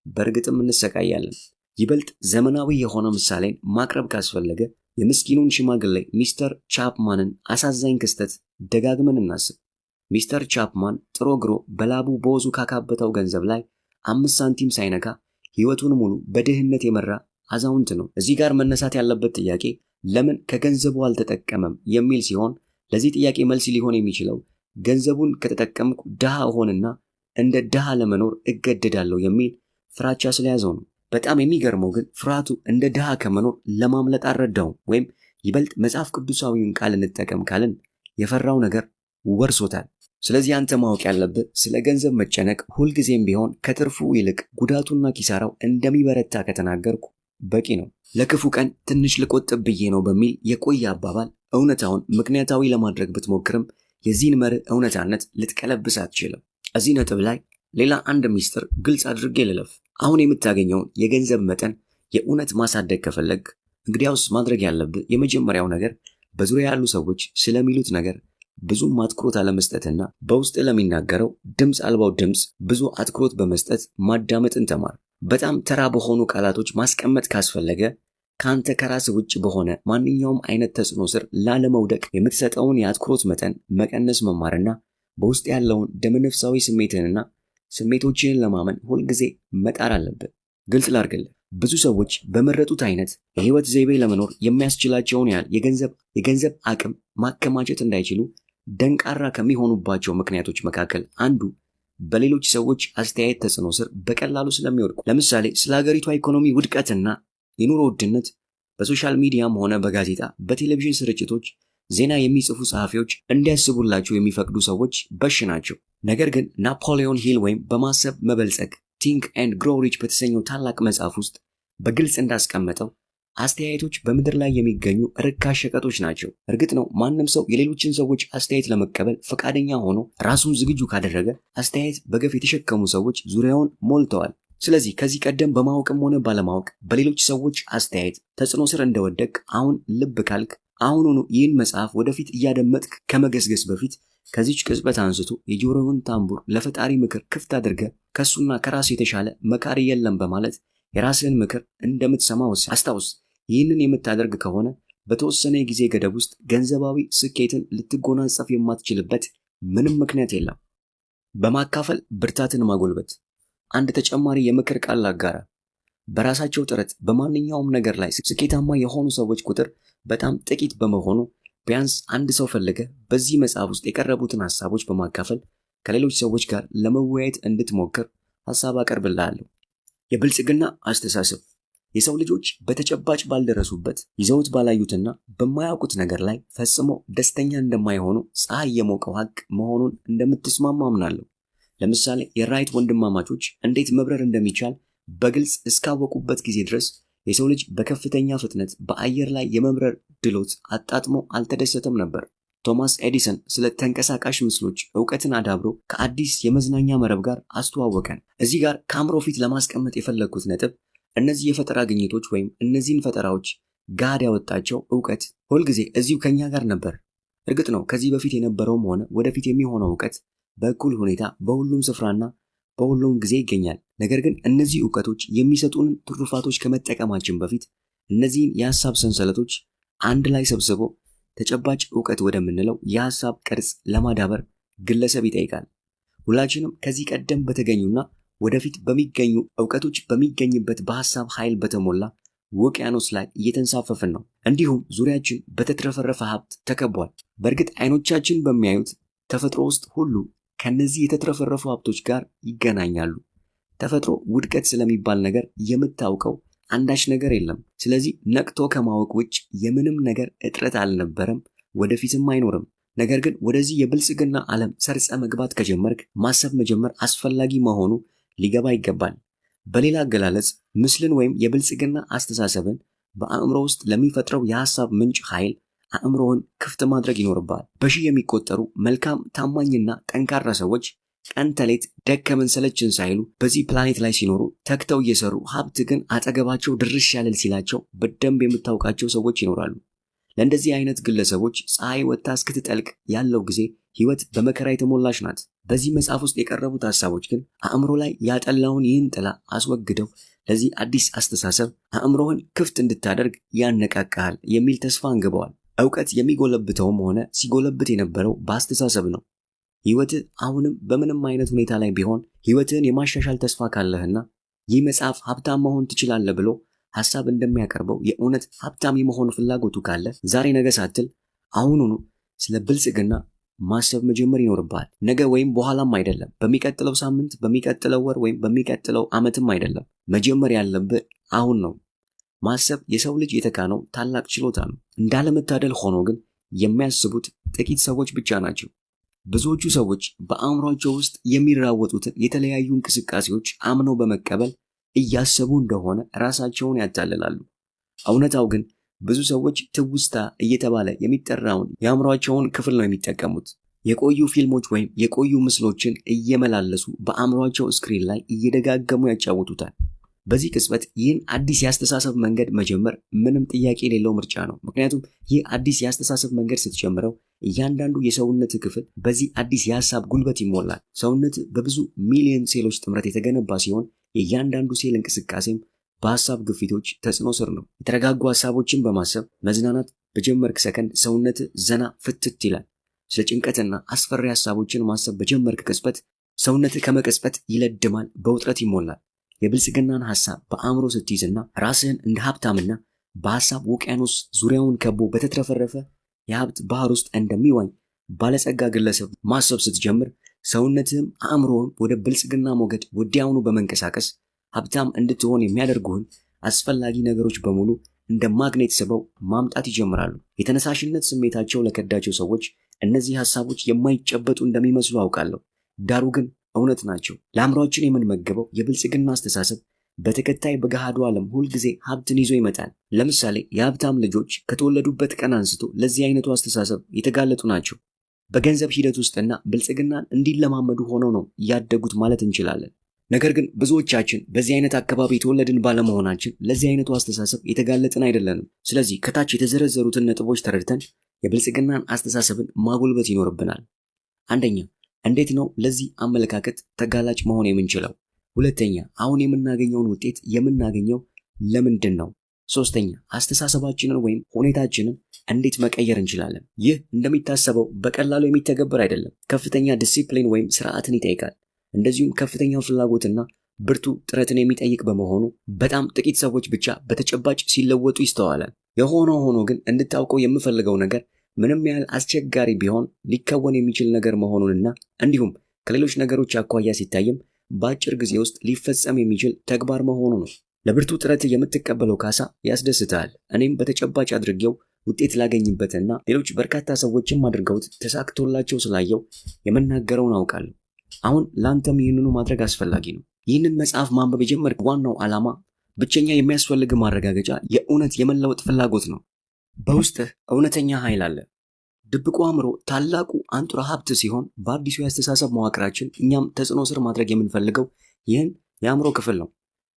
በእርግጥም እንሰቃያለን። ይበልጥ ዘመናዊ የሆነ ምሳሌን ማቅረብ ካስፈለገ የምስኪኑን ሽማግሌ ሚስተር ቻፕማንን አሳዛኝ ክስተት ደጋግመን እናስብ። ሚስተር ቻፕማን ጥሮ ግሮ በላቡ በወዙ ካካበተው ገንዘብ ላይ 5 ሳንቲም ሳይነካ ሕይወቱን ሙሉ በድህነት የመራ አዛውንት ነው። እዚህ ጋር መነሳት ያለበት ጥያቄ ለምን ከገንዘቡ አልተጠቀመም የሚል ሲሆን ለዚህ ጥያቄ መልስ ሊሆን የሚችለው ገንዘቡን ከተጠቀምኩ ድሃ እሆንና እንደ ድሃ ለመኖር እገደዳለሁ የሚል ፍራቻ ስለያዘው ነው። በጣም የሚገርመው ግን ፍርሃቱ እንደ ድሃ ከመኖር ለማምለጥ አልረዳውም። ወይም ይበልጥ መጽሐፍ ቅዱሳዊውን ቃል እንጠቀም ካልን የፈራው ነገር ወርሶታል። ስለዚህ አንተ ማወቅ ያለብህ ስለ ገንዘብ መጨነቅ ሁልጊዜም ቢሆን ከትርፉ ይልቅ ጉዳቱና ኪሳራው እንደሚበረታ ከተናገርኩ በቂ ነው። ለክፉ ቀን ትንሽ ልቆጥብ ብዬ ነው በሚል የቆየ አባባል እውነታውን ምክንያታዊ ለማድረግ ብትሞክርም የዚህን መርህ እውነታነት ልትቀለብስ አትችልም። እዚህ ነጥብ ላይ ሌላ አንድ ሚስጥር ግልጽ አድርጌ ልለፍ። አሁን የምታገኘውን የገንዘብ መጠን የእውነት ማሳደግ ከፈለግ እንግዲያውስ ማድረግ ያለብህ የመጀመሪያው ነገር በዙሪያ ያሉ ሰዎች ስለሚሉት ነገር ብዙም አትኩሮት አለመስጠትና በውስጥ ለሚናገረው ድምፅ አልባው ድምፅ ብዙ አትኩሮት በመስጠት ማዳመጥን ተማር። በጣም ተራ በሆኑ ቃላቶች ማስቀመጥ ካስፈለገ ከአንተ ከራስ ውጭ በሆነ ማንኛውም አይነት ተጽዕኖ ስር ላለመውደቅ የምትሰጠውን የአትኩሮት መጠን መቀነስ መማርና በውስጥ ያለውን ደመነፍሳዊ ስሜትንና ስሜቶችን ለማመን ሁልጊዜ መጣር አለብህ። ግልጽ ላድርግልህ፣ ብዙ ሰዎች በመረጡት አይነት የህይወት ዘይቤ ለመኖር የሚያስችላቸውን ያህል የገንዘብ አቅም ማከማቸት እንዳይችሉ ደንቃራ ከሚሆኑባቸው ምክንያቶች መካከል አንዱ በሌሎች ሰዎች አስተያየት ተጽዕኖ ስር በቀላሉ ስለሚወድቁ። ለምሳሌ ስለ ሀገሪቷ ኢኮኖሚ ውድቀትና የኑሮ ውድነት በሶሻል ሚዲያም ሆነ በጋዜጣ በቴሌቪዥን ስርጭቶች ዜና የሚጽፉ ጸሐፊዎች እንዲያስቡላቸው የሚፈቅዱ ሰዎች በሽ ናቸው። ነገር ግን ናፖሊዮን ሂል ወይም በማሰብ መበልጸግ ቲንክ ኤንድ ግሮው ሪች በተሰኘው ታላቅ መጽሐፍ ውስጥ በግልጽ እንዳስቀመጠው አስተያየቶች በምድር ላይ የሚገኙ ርካሽ ሸቀጦች ናቸው። እርግጥ ነው ማንም ሰው የሌሎችን ሰዎች አስተያየት ለመቀበል ፈቃደኛ ሆኖ ራሱን ዝግጁ ካደረገ አስተያየት በገፍ የተሸከሙ ሰዎች ዙሪያውን ሞልተዋል። ስለዚህ ከዚህ ቀደም በማወቅም ሆነ ባለማወቅ በሌሎች ሰዎች አስተያየት ተጽዕኖ ስር እንደወደቅ አሁን ልብ ካልክ አሁኑኑ ይህን መጽሐፍ ወደፊት እያደመጥክ ከመገስገስ በፊት ከዚች ቅጽበት አንስቶ የጆሮውን ታምቡር ለፈጣሪ ምክር ክፍት አድርገህ ከሱና ከራሱ የተሻለ መካሪ የለም በማለት የራስህን ምክር እንደምትሰማ ወስን። አስታውስ፣ ይህንን የምታደርግ ከሆነ በተወሰነ የጊዜ ገደብ ውስጥ ገንዘባዊ ስኬትን ልትጎናጸፍ የማትችልበት ምንም ምክንያት የለም። በማካፈል ብርታትን ማጎልበት። አንድ ተጨማሪ የምክር ቃል ላጋራ። በራሳቸው ጥረት በማንኛውም ነገር ላይ ስኬታማ የሆኑ ሰዎች ቁጥር በጣም ጥቂት በመሆኑ ቢያንስ አንድ ሰው ፈልገ በዚህ መጽሐፍ ውስጥ የቀረቡትን ሐሳቦች በማካፈል ከሌሎች ሰዎች ጋር ለመወያየት እንድትሞክር ሐሳብ አቀርብልሃለሁ። የብልጽግና አስተሳሰብ የሰው ልጆች በተጨባጭ ባልደረሱበት ይዘውት ባላዩትና በማያውቁት ነገር ላይ ፈጽሞ ደስተኛ እንደማይሆኑ ፀሐይ የሞቀው ሐቅ መሆኑን እንደምትስማማ አምናለሁ። ለምሳሌ የራይት ወንድማማቾች እንዴት መብረር እንደሚቻል በግልጽ እስካወቁበት ጊዜ ድረስ የሰው ልጅ በከፍተኛ ፍጥነት በአየር ላይ የመብረር ድሎት አጣጥሞ አልተደሰተም ነበር። ቶማስ ኤዲሰን ስለ ተንቀሳቃሽ ምስሎች ዕውቀትን አዳብሮ ከአዲስ የመዝናኛ መረብ ጋር አስተዋወቀን። እዚህ ጋር ከአእምሮ ፊት ለማስቀመጥ የፈለግኩት ነጥብ እነዚህ የፈጠራ ግኝቶች ወይም እነዚህን ፈጠራዎች ጋድ ያወጣቸው ዕውቀት ሁልጊዜ እዚሁ ከኛ ጋር ነበር። እርግጥ ነው ከዚህ በፊት የነበረውም ሆነ ወደፊት የሚሆነው ዕውቀት በእኩል ሁኔታ በሁሉም ስፍራና በሁሉም ጊዜ ይገኛል። ነገር ግን እነዚህ ዕውቀቶች የሚሰጡንን ትሩፋቶች ከመጠቀማችን በፊት እነዚህን የሐሳብ ሰንሰለቶች አንድ ላይ ሰብስቦ ተጨባጭ ዕውቀት ወደምንለው የሐሳብ ቅርጽ ለማዳበር ግለሰብ ይጠይቃል። ሁላችንም ከዚህ ቀደም በተገኙና ወደፊት በሚገኙ ዕውቀቶች በሚገኝበት በሐሳብ ኃይል በተሞላ ውቅያኖስ ላይ እየተንሳፈፍን ነው። እንዲሁም ዙሪያችን በተትረፈረፈ ሀብት ተከቧል። በእርግጥ አይኖቻችን በሚያዩት ተፈጥሮ ውስጥ ሁሉ ከነዚህ የተትረፈረፉ ሀብቶች ጋር ይገናኛሉ። ተፈጥሮ ውድቀት ስለሚባል ነገር የምታውቀው አንዳች ነገር የለም። ስለዚህ ነቅቶ ከማወቅ ውጭ የምንም ነገር እጥረት አልነበረም፣ ወደፊትም አይኖርም። ነገር ግን ወደዚህ የብልጽግና ዓለም ሰርጸ መግባት ከጀመርክ ማሰብ መጀመር አስፈላጊ መሆኑ ሊገባ ይገባል። በሌላ አገላለጽ ምስልን ወይም የብልጽግና አስተሳሰብን በአእምሮ ውስጥ ለሚፈጥረው የሐሳብ ምንጭ ኃይል አእምሮውን ክፍት ማድረግ ይኖርባል። በሺህ የሚቆጠሩ መልካም ታማኝና ጠንካራ ሰዎች ቀን ተሌት ደከመን ሰለችን ሳይሉ በዚህ ፕላኔት ላይ ሲኖሩ ተግተው እየሰሩ ሀብት ግን አጠገባቸው ድርሽ ያለል ሲላቸው በደንብ የምታውቃቸው ሰዎች ይኖራሉ። ለእንደዚህ አይነት ግለሰቦች ፀሐይ ወጥታ እስክትጠልቅ ያለው ጊዜ ህይወት በመከራ የተሞላች ናት። በዚህ መጽሐፍ ውስጥ የቀረቡት ሐሳቦች ግን አእምሮ ላይ ያጠላውን ይህን ጥላ አስወግደው ለዚህ አዲስ አስተሳሰብ አእምሮህን ክፍት እንድታደርግ ያነቃቃሃል የሚል ተስፋ አንግበዋል። ዕውቀት የሚጎለብተውም ሆነ ሲጎለብት የነበረው በአስተሳሰብ ነው። ህይወትህ አሁንም በምንም አይነት ሁኔታ ላይ ቢሆን ህይወትህን የማሻሻል ተስፋ ካለህና ይህ መጽሐፍ ሀብታም መሆን ትችላለህ ብሎ ሐሳብ እንደሚያቀርበው የእውነት ሀብታም የመሆን ፍላጎቱ ካለ ዛሬ ነገ ሳትል አሁኑኑ ስለ ብልጽግና ማሰብ መጀመር ይኖርብሃል። ነገ ወይም በኋላም አይደለም፣ በሚቀጥለው ሳምንት፣ በሚቀጥለው ወር ወይም በሚቀጥለው ዓመትም አይደለም። መጀመር ያለብህ አሁን ነው። ማሰብ የሰው ልጅ የተካነው ታላቅ ችሎታ ነው። እንዳለመታደል ሆኖ ግን የሚያስቡት ጥቂት ሰዎች ብቻ ናቸው። ብዙዎቹ ሰዎች በአእምሯቸው ውስጥ የሚራወጡትን የተለያዩ እንቅስቃሴዎች አምነው በመቀበል እያሰቡ እንደሆነ ራሳቸውን ያታልላሉ። እውነታው ግን ብዙ ሰዎች ትውስታ እየተባለ የሚጠራውን የአእምሯቸውን ክፍል ነው የሚጠቀሙት። የቆዩ ፊልሞች ወይም የቆዩ ምስሎችን እየመላለሱ በአእምሯቸው ስክሪን ላይ እየደጋገሙ ያጫውቱታል። በዚህ ቅጽበት ይህን አዲስ የአስተሳሰብ መንገድ መጀመር ምንም ጥያቄ የሌለው ምርጫ ነው። ምክንያቱም ይህ አዲስ የአስተሳሰብ መንገድ ስትጀምረው እያንዳንዱ የሰውነት ክፍል በዚህ አዲስ የሐሳብ ጉልበት ይሞላል። ሰውነት በብዙ ሚሊዮን ሴሎች ጥምረት የተገነባ ሲሆን የእያንዳንዱ ሴል እንቅስቃሴም በሐሳብ ግፊቶች ተጽዕኖ ስር ነው። የተረጋጉ ሐሳቦችን በማሰብ መዝናናት በጀመርክ ሰከንድ ሰውነት ዘና ፍትት ይላል። ስለ ጭንቀትና አስፈሪ ሐሳቦችን ማሰብ በጀመርክ ቅጽበት ሰውነት ከመቀጽበት ይለድማል፣ በውጥረት ይሞላል። የብልጽግናን ሐሳብ በአእምሮ ስትይዝና ራስህን እንደ ሀብታምና በሐሳብ ውቅያኖስ ዙሪያውን ከቦ በተትረፈረፈ የሀብት ባህር ውስጥ እንደሚዋኝ ባለጸጋ ግለሰብ ማሰብ ስትጀምር ሰውነትህም አእምሮህም ወደ ብልጽግና ሞገድ ወዲያውኑ በመንቀሳቀስ ሀብታም እንድትሆን የሚያደርጉህን አስፈላጊ ነገሮች በሙሉ እንደ ማግኔት ስበው ማምጣት ይጀምራሉ። የተነሳሽነት ስሜታቸው ለከዳቸው ሰዎች እነዚህ ሐሳቦች የማይጨበጡ እንደሚመስሉ አውቃለሁ። ዳሩ ግን እውነት ናቸው። ለአእምሯችን የምንመገበው የብልጽግና አስተሳሰብ በተከታይ በገሃዱ ዓለም ሁልጊዜ ሀብትን ይዞ ይመጣል። ለምሳሌ የሀብታም ልጆች ከተወለዱበት ቀን አንስቶ ለዚህ አይነቱ አስተሳሰብ የተጋለጡ ናቸው። በገንዘብ ሂደት ውስጥና ብልጽግናን እንዲለማመዱ ሆነው ነው ያደጉት ማለት እንችላለን። ነገር ግን ብዙዎቻችን በዚህ አይነት አካባቢ የተወለድን ባለመሆናችን ለዚህ አይነቱ አስተሳሰብ የተጋለጥን አይደለንም። ስለዚህ ከታች የተዘረዘሩትን ነጥቦች ተረድተን የብልጽግናን አስተሳሰብን ማጎልበት ይኖርብናል። አንደኛ፣ እንዴት ነው ለዚህ አመለካከት ተጋላጭ መሆን የምንችለው? ሁለተኛ፣ አሁን የምናገኘውን ውጤት የምናገኘው ለምንድን ነው? ሶስተኛ አስተሳሰባችንን ወይም ሁኔታችንን እንዴት መቀየር እንችላለን? ይህ እንደሚታሰበው በቀላሉ የሚተገበር አይደለም። ከፍተኛ ዲሲፕሊን ወይም ስርዓትን ይጠይቃል። እንደዚሁም ከፍተኛ ፍላጎትና ብርቱ ጥረትን የሚጠይቅ በመሆኑ በጣም ጥቂት ሰዎች ብቻ በተጨባጭ ሲለወጡ ይስተዋላል። የሆነ ሆኖ ግን እንድታውቀው የምፈልገው ነገር ምንም ያህል አስቸጋሪ ቢሆን ሊከወን የሚችል ነገር መሆኑንና እንዲሁም ከሌሎች ነገሮች አኳያ ሲታይም በአጭር ጊዜ ውስጥ ሊፈጸም የሚችል ተግባር መሆኑ ነው። ለብርቱ ጥረት የምትቀበለው ካሳ ያስደስታል። እኔም በተጨባጭ አድርጌው ውጤት ላገኝበትና ሌሎች በርካታ ሰዎችም አድርገውት ተሳክቶላቸው ስላየው የምናገረውን አውቃለሁ። አሁን ላንተም ይህንኑ ማድረግ አስፈላጊ ነው። ይህንን መጽሐፍ ማንበብ የጀመርክ ዋናው ዓላማ ብቸኛ የሚያስፈልግ ማረጋገጫ የእውነት የመለወጥ ፍላጎት ነው። በውስጥህ እውነተኛ ኃይል አለ። ድብቁ አእምሮ ታላቁ አንጡራ ሀብት ሲሆን በአዲሱ የአስተሳሰብ መዋቅራችን እኛም ተጽዕኖ ስር ማድረግ የምንፈልገው ይህን የአእምሮ ክፍል ነው።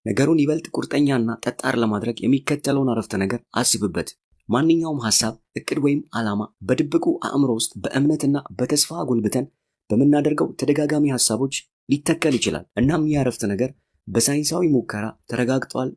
ነገሩን ይበልጥ ቁርጠኛና ጠጣር ለማድረግ የሚከተለውን አረፍተ ነገር አስብበት። ማንኛውም ሐሳብ፣ እቅድ ወይም ዓላማ በድብቁ አእምሮ ውስጥ በእምነትና በተስፋ አጎልብተን በምናደርገው ተደጋጋሚ ሐሳቦች ሊተከል ይችላል። እናም ይህ አረፍተ ነገር በሳይንሳዊ ሙከራ ተረጋግጧል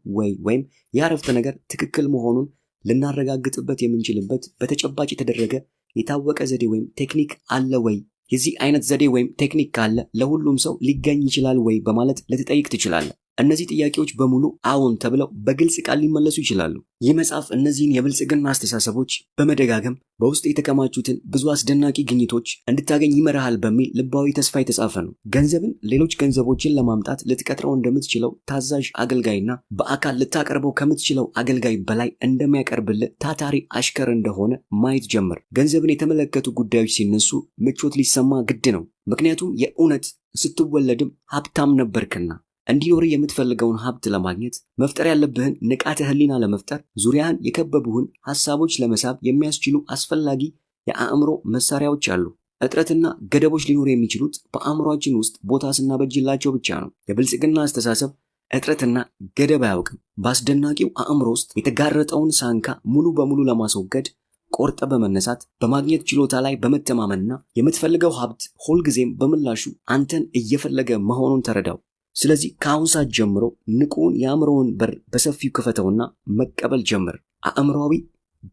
ወይም ይህ አረፍተ ነገር ትክክል መሆኑን ልናረጋግጥበት የምንችልበት በተጨባጭ የተደረገ የታወቀ ዘዴ ወይም ቴክኒክ አለ ወይ? የዚህ አይነት ዘዴ ወይም ቴክኒክ ካለ ለሁሉም ሰው ሊገኝ ይችላል ወይ በማለት ልትጠይቅ ትችላለህ። እነዚህ ጥያቄዎች በሙሉ አዎን ተብለው በግልጽ ቃል ሊመለሱ ይችላሉ። ይህ መጽሐፍ እነዚህን የብልጽግና አስተሳሰቦች በመደጋገም በውስጥ የተከማቹትን ብዙ አስደናቂ ግኝቶች እንድታገኝ ይመራሃል በሚል ልባዊ ተስፋ የተጻፈ ነው። ገንዘብን ሌሎች ገንዘቦችን ለማምጣት ልትቀጥረው እንደምትችለው ታዛዥ አገልጋይና በአካል ልታቀርበው ከምትችለው አገልጋይ በላይ እንደሚያቀርብልህ ታታሪ አሽከር እንደሆነ ማየት ጀምር። ገንዘብን የተመለከቱ ጉዳዮች ሲነሱ ምቾት ሊሰማ ግድ ነው። ምክንያቱም የእውነት ስትወለድም ሀብታም ነበርክና። እንዲኖር የምትፈልገውን ሀብት ለማግኘት መፍጠር ያለብህን ንቃተ ህሊና ለመፍጠር ዙሪያህን የከበቡህን ሐሳቦች ለመሳብ የሚያስችሉ አስፈላጊ የአእምሮ መሳሪያዎች አሉ። እጥረትና ገደቦች ሊኖሩ የሚችሉት በአእምሮአችን ውስጥ ቦታ ስናበጅላቸው ብቻ ነው። የብልጽግና አስተሳሰብ እጥረትና ገደብ አያውቅም። በአስደናቂው አእምሮ ውስጥ የተጋረጠውን ሳንካ ሙሉ በሙሉ ለማስወገድ ቆርጠ በመነሳት በማግኘት ችሎታ ላይ በመተማመንና የምትፈልገው ሀብት ሁልጊዜም በምላሹ አንተን እየፈለገ መሆኑን ተረዳው። ስለዚህ ከአሁን ሰዓት ጀምሮ ንቁን የአእምሮውን በር በሰፊው ክፈተውና መቀበል ጀምር። አእምሮዊ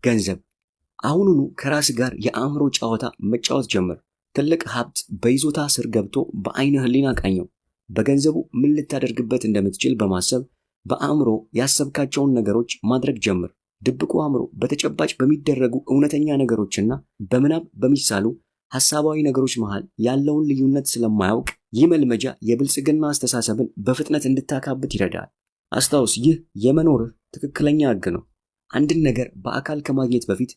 ገንዘብ። አሁኑኑ ከራስ ጋር የአእምሮ ጨዋታ መጫወት ጀምር። ትልቅ ሀብት በይዞታ ስር ገብቶ በአይነ ህሊና ቃኘው። በገንዘቡ ምን ልታደርግበት እንደምትችል በማሰብ በአእምሮ ያሰብካቸውን ነገሮች ማድረግ ጀምር። ድብቁ አእምሮ በተጨባጭ በሚደረጉ እውነተኛ ነገሮችና በምናብ በሚሳሉ ሐሳባዊ ነገሮች መሃል ያለውን ልዩነት ስለማያውቅ ይህ መልመጃ የብልጽግና አስተሳሰብን በፍጥነት እንድታካብት ይረዳል። አስታውስ፣ ይህ የመኖርህ ትክክለኛ ህግ ነው። አንድን ነገር በአካል ከማግኘት በፊት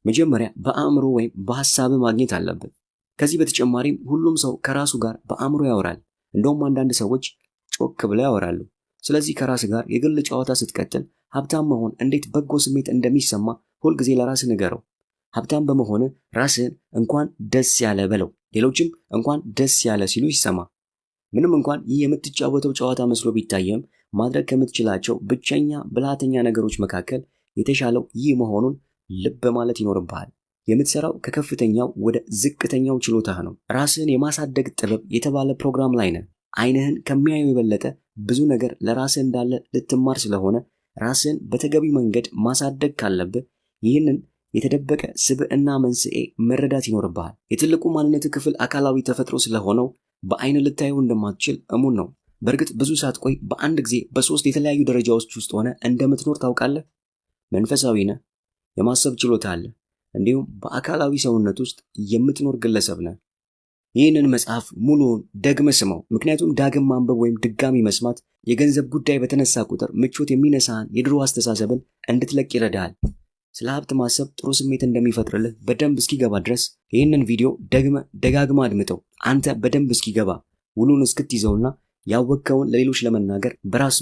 መጀመሪያ በአእምሮ ወይም በሐሳብ ማግኘት አለበት። ከዚህ በተጨማሪም ሁሉም ሰው ከራሱ ጋር በአእምሮ ያወራል። እንደውም አንዳንድ ሰዎች ጮክ ብለው ያወራሉ። ስለዚህ ከራስ ጋር የግል ጨዋታ ስትቀጥል ሀብታም መሆን እንዴት በጎ ስሜት እንደሚሰማ ሁልጊዜ ለራስህ ንገረው። ሀብታም በመሆን ራስህን እንኳን ደስ ያለ በለው። ሌሎችም እንኳን ደስ ያለ ሲሉ ይሰማ። ምንም እንኳን ይህ የምትጫወተው ጨዋታ መስሎ ቢታየም ማድረግ ከምትችላቸው ብቸኛ ብልሃተኛ ነገሮች መካከል የተሻለው ይህ መሆኑን ልብ ማለት ይኖርብሃል። የምትሰራው ከከፍተኛው ወደ ዝቅተኛው ችሎታህ ነው። ራስህን የማሳደግ ጥበብ የተባለ ፕሮግራም ላይ ነህ። አይንህን ከሚያየው የበለጠ ብዙ ነገር ለራስህ እንዳለ ልትማር ስለሆነ ራስህን በተገቢ መንገድ ማሳደግ ካለብህ ይህንን የተደበቀ ስብዕና መንስኤ መረዳት ይኖርብሃል። የትልቁ ማንነት ክፍል አካላዊ ተፈጥሮ ስለሆነው በአይን ልታየው እንደማትችል እሙን ነው። በእርግጥ ብዙ ሳትቆይ በአንድ ጊዜ በሶስት የተለያዩ ደረጃዎች ውስጥ ሆነ እንደምትኖር ታውቃለህ። መንፈሳዊ ነህ፣ የማሰብ ችሎታ አለ፣ እንዲሁም በአካላዊ ሰውነት ውስጥ የምትኖር ግለሰብ ነህ። ይህንን መጽሐፍ ሙሉውን ደግመ ስማው። ምክንያቱም ዳግም ማንበብ ወይም ድጋሚ መስማት የገንዘብ ጉዳይ በተነሳ ቁጥር ምቾት የሚነሳህን የድሮ አስተሳሰብን እንድትለቅ ይረዳሃል። ስለ ሀብት ማሰብ ጥሩ ስሜት እንደሚፈጥርልህ በደንብ እስኪገባ ድረስ ይህንን ቪዲዮ ደጋግማ አድምጠው። አንተ በደንብ እስኪገባ ውሉን እስክትይዘውና ያወቅከውን ለሌሎች ለመናገር በራስ